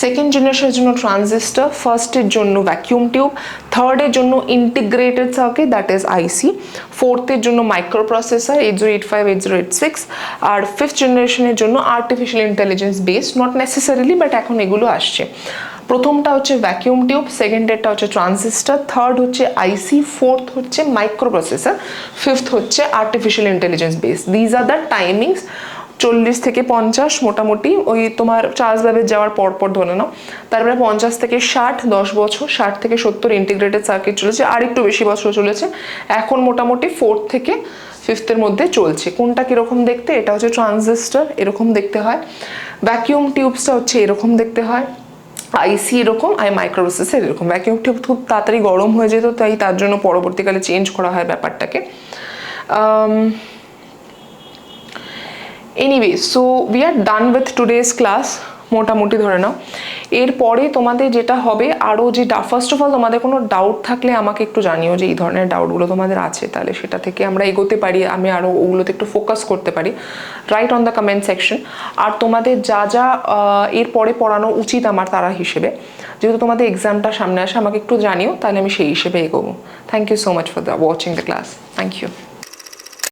সেকেন্ড জেনারেশনের জন্য ট্রানজিস্টার, ফার্স্টের জন্য ভ্যাকিউম টিউব, থার্ডের জন্য ইন্টিগ্রেটেড সার্কিট দ্যাট ইজ আইসি, ফোর্থের জন্য মাইক্রো প্রসেসর 8085 8086, আর ফিফথ জেনারেশনের জন্য artificial intelligence based, not necessarily but এখন এগুলো আসছে। প্রথমটা হচ্ছে ভ্যাকিউম টিউব, সেকেন্ডেরটা হচ্ছে ট্রানজিস্টার, থার্ড হচ্ছে আইসি, ফোর্থ হচ্ছে মাইক্রো প্রসেসর, ফিফথ হচ্ছে artificial intelligence base. These are the timings. 40 থেকে 50 মোটামুটি, ওই তোমার চার্লস ব্যাবেজ যাওয়ার পর ধরে নাও, তারপরে 50 থেকে 60 10 বছর, 60 থেকে 70 ইন্টিগ্রেটেড সার্কিট চলেছে, আর একটু বেশি বছর চলেছে। এখন মোটামুটি 4th থেকে 5th-এর মধ্যে চলছে। কোনটা কীরকম দেখতে, এটা হচ্ছে ট্রানজিস্টার, এরকম দেখতে হয়। ভ্যাকিউম টিউবসটা হচ্ছে এরকম দেখতে হয়, আইসি এরকম, আর মাইক্রো প্রসেসর এরকম। ভ্যাকিউম টিউব খুব তাড়াতাড়ি গরম হয়ে যেত, তাই তার জন্য পরবর্তীকালে চেঞ্জ করা হয় ব্যাপারটাকে। Anyway, so we are done with today's class, মোটামুটি ধরে নাও। এরপরে তোমাদের যেটা হবে আরও যে ফার্স্ট অফ অল তোমাদের কোনো ডাউট থাকলে আমাকে একটু জানিও যে এই ধরনের ডাউটগুলো তোমাদের আছে, তাহলে সেটা থেকে আমরা এগোতে পারি, আমি আরও ওগুলোতে একটু ফোকাস করতে পারি। Write on the comment section. আর তোমাদের যা যা এরপরে পড়ানো উচিত আমার তারা হিসেবে, যেহেতু তোমাদের এক্সামটা সামনে আসে, আমাকে একটু জানিও, তাহলে আমি সেই হিসেবে এগোবো। Thank you so much for watching the class. Thank you.